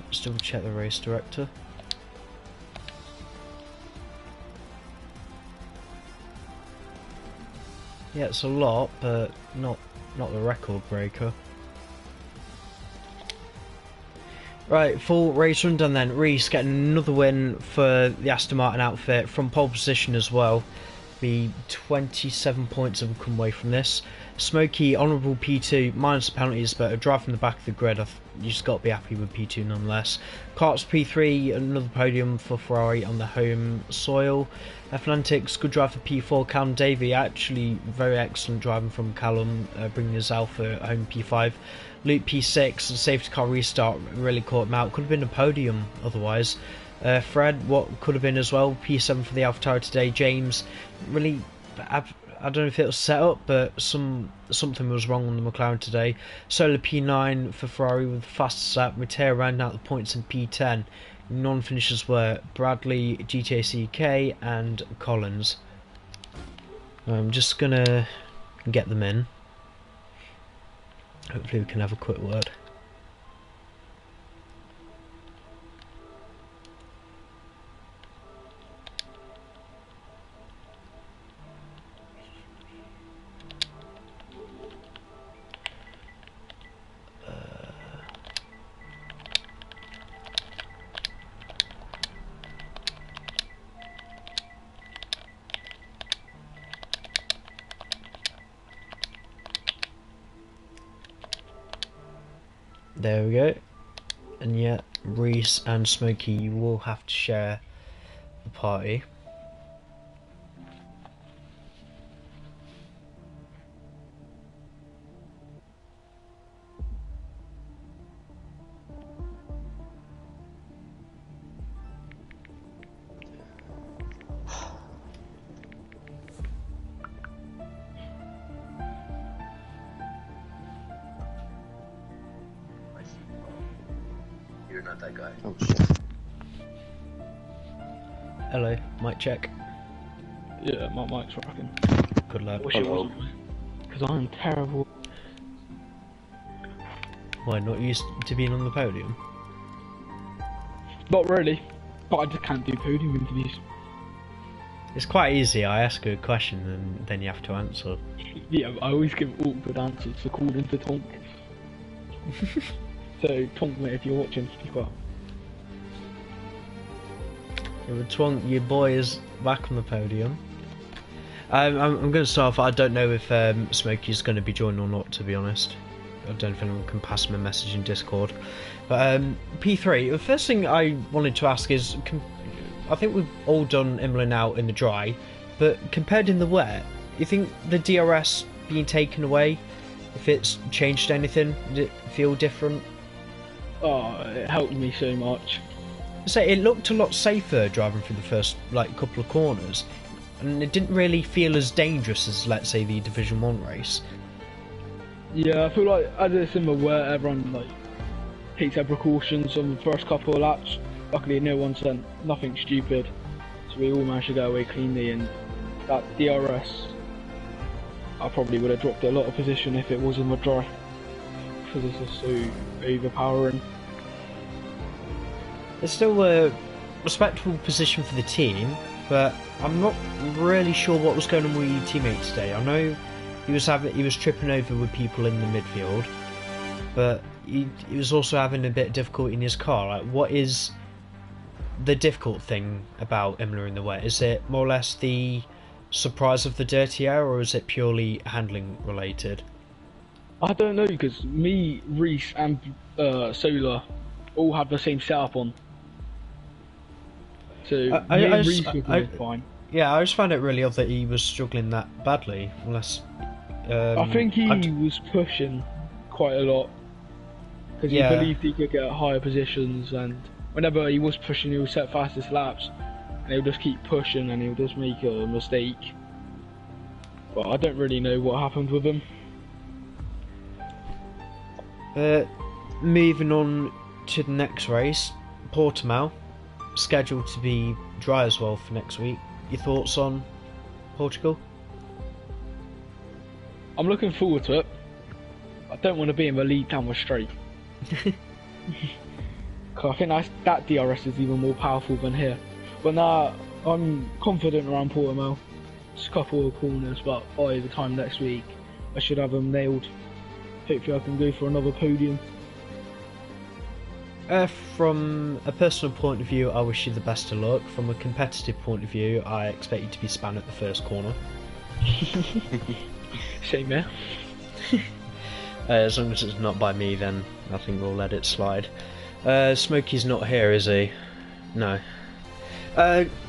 [SPEAKER 1] Just double check the race director. Yeah, it's a lot, but not the record breaker. Right, full race run done then. Reese getting another win for the Aston Martin outfit from pole position as well. Be 27 points have come away from this. Smokey, honourable P2, minus the penalties, but a drive from the back of the grid. You just got to be happy with P2 nonetheless. Carts P3, another podium for Ferrari on the home soil. Atlantics, good drive for P4. Callum Davey, actually very excellent driving from Callum, bringing his Alpha home P5. Luke P6, the safety car restart really caught him out. Could have been a podium otherwise. Fred, what could have been as well, P7 for the AlphaTauri today. James, really, I don't know if it was set up, but something was wrong on the McLaren today. Solo P9 for Ferrari with the fastest lap. Mateo rounding out the points in P10. Non-finishers were Bradley, GTACK and Collins. I'm just gonna get them in. Hopefully we can have a quick word. There we go. And yet, Reese and Smokey, you will have to share the party.
[SPEAKER 2] You're not that guy.
[SPEAKER 3] Oh shit.
[SPEAKER 1] Hello, mic check.
[SPEAKER 4] Yeah, my mic's rocking.
[SPEAKER 1] Good luck.
[SPEAKER 3] I wish it wasn't, because I'm terrible.
[SPEAKER 1] Why, not used to being on the podium?
[SPEAKER 3] Not really, but I just can't do podium interviews.
[SPEAKER 1] It's quite easy. I ask a question and then you have to answer.
[SPEAKER 3] Yeah, I always give awkward answers according to Tonk. So, Tonk, mate, if you're watching, speak up.
[SPEAKER 1] Yeah, but Twonk, your boy is back on the podium. I'm going to start off. I don't know if Smokey's going to be joining or not, to be honest. I don't know if anyone can pass him a message in Discord. But P3, the first thing I wanted to ask is, I think we've all done Imola now in the dry, but compared in the wet, you think the DRS being taken away, if it's changed anything, did it feel different?
[SPEAKER 3] Oh, it helped me so much.
[SPEAKER 1] So it looked a lot safer driving through the first couple of corners, and it didn't really feel as dangerous as, let's say, the Division 1 race.
[SPEAKER 3] Yeah, I feel like as it's in the wet, everyone takes their precautions on the first couple of laps. Luckily, no one said nothing stupid, so we all managed to go away cleanly. And that DRS, I probably would have dropped a lot of position if it was in the dry, because it's just so overpowering.
[SPEAKER 1] It's still a respectable position for the team, but I'm not really sure what was going on with your teammate today. I know he was tripping over with people in the midfield, but he was also having a bit of difficulty in his car. What is the difficult thing about Imola in the wet? Is it more or less the surprise of the dirty air, or is it purely handling related?
[SPEAKER 3] I don't know, because me, Reese and Solar all had the same setup on. So Reese was doing fine.
[SPEAKER 1] Yeah, I just found it really odd that he was struggling that badly, unless...
[SPEAKER 3] I think he was pushing quite a lot, because he believed he could get higher positions, and whenever he was pushing, he would set fastest laps, and he would just keep pushing, and he would just make a mistake. But I don't really know what happened with him.
[SPEAKER 1] Moving on to the next race, Portimao, scheduled to be dry as well for next week. Your thoughts on Portugal?
[SPEAKER 3] I'm looking forward to it. I don't want to be in the lead down the straight. I think that DRS is even more powerful than here. But now I'm confident around Portimao. Just a couple of corners, but by the time next week I should have them nailed. Hopefully I can go for another podium.
[SPEAKER 1] From a personal point of view, I wish you the best of luck. From a competitive point of view, I expect you to be spun at the first corner.
[SPEAKER 3] Same here.
[SPEAKER 1] As long as it's not by me, then I think we'll let it slide. Smokey's not here, is he? No.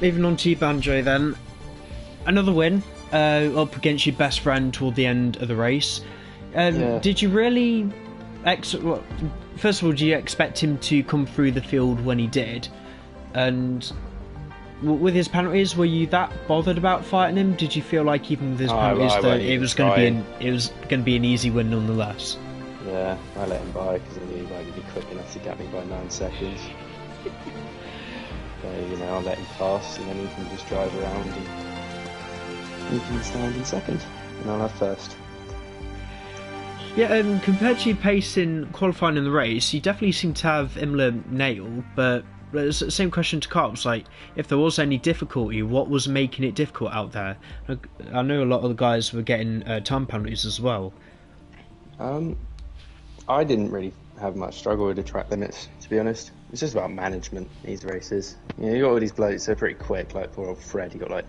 [SPEAKER 1] Moving on to you, Banjo, then. Another win up against your best friend toward the end of the race. Did you really... First of all, do you expect him to come through the field when he did? And with his penalties, were you that bothered about fighting him? Did you feel like even with his penalties that it was going to be an easy win nonetheless?
[SPEAKER 2] Yeah, I let him by because I knew he'd be quick enough to get me by 9 seconds. So, I'll let him pass, and then he can just drive around and he can stand in second, and I'll have first.
[SPEAKER 1] Yeah, compared to your pace in qualifying in the race, you definitely seem to have Imola nailed, but it's the same question to Carps, if there was any difficulty, what was making it difficult out there? I know a lot of the guys were getting time penalties as well.
[SPEAKER 2] I didn't really have much struggle with the track limits, to be honest. It's just about management, these races. You got all these blokes, they're pretty quick, like poor old Fred, he got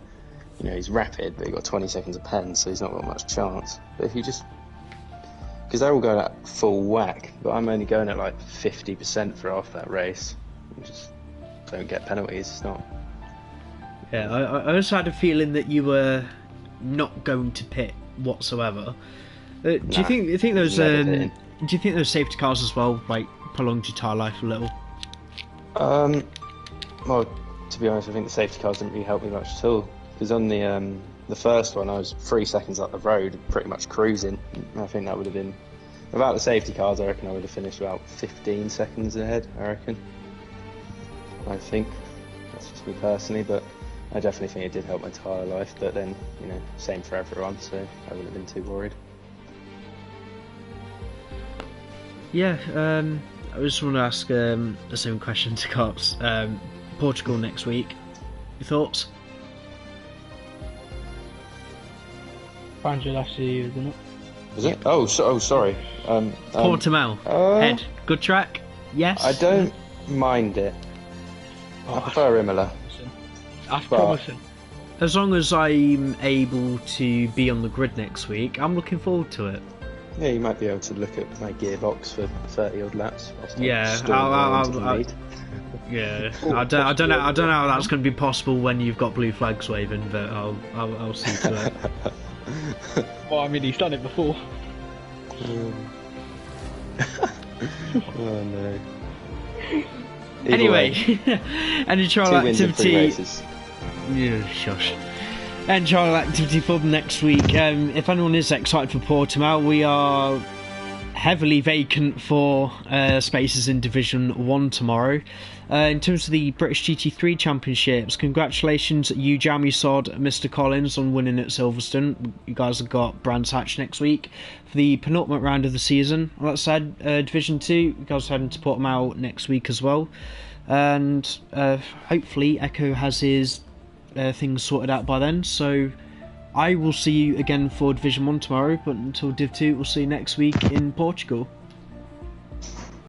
[SPEAKER 2] he's rapid, but he got 20 seconds a pen, so he's not got much chance. But if you just... Because they're all going at full whack, but I'm only going at 50% for half that race. You just don't get penalties, it's not...
[SPEAKER 1] Yeah, I also had a feeling that you were not going to pit whatsoever. Do you think those safety cars as well prolonged your tyre life a little?
[SPEAKER 2] Well, to be honest, I think the safety cars didn't really help me much at all. Because on the first one, I was 3 seconds up the road, pretty much cruising. I think that would have been... Without the safety cars, I reckon I would have finished about 15 seconds ahead, I reckon. I think. That's just me personally, but I definitely think it did help my tyre life, but then, you know, same for everyone, so I wouldn't have been too worried.
[SPEAKER 1] Yeah, I just want to ask the same question to Cops. Portugal next week. Your thoughts?
[SPEAKER 3] Banjo last year, isn't it?
[SPEAKER 2] Was it? Oh, sorry.
[SPEAKER 1] Portimao. Head. Good track? Yes?
[SPEAKER 2] I don't mind it. I prefer Imola.
[SPEAKER 3] That's promising.
[SPEAKER 1] As long as I'm able to be on the grid next week, I'm looking forward to it.
[SPEAKER 2] Yeah, you might be able to look at my gearbox for 30 odd laps.
[SPEAKER 1] Yeah, yeah. I don't know how that's going to be possible when you've got blue flags waving, but I'll see to it.
[SPEAKER 3] Well, I mean, he's done it before.
[SPEAKER 2] Oh no.
[SPEAKER 1] Anyway, any trial activity. Yeah, shush. And trial activity for the next week. If anyone is excited for Portimao, we are heavily vacant for spaces in Division 1 tomorrow. In terms of the British GT3 Championships, congratulations you Jamie Sod, Mr. Collins, on winning at Silverstone. You guys have got Brands Hatch next week for the penultimate round of the season. That said, Division 2, you guys are heading to Portimao next week as well. And hopefully Echo has his things sorted out by then, so I will see you again for Division 1 tomorrow, but until Div 2 we'll see you next week in Portugal.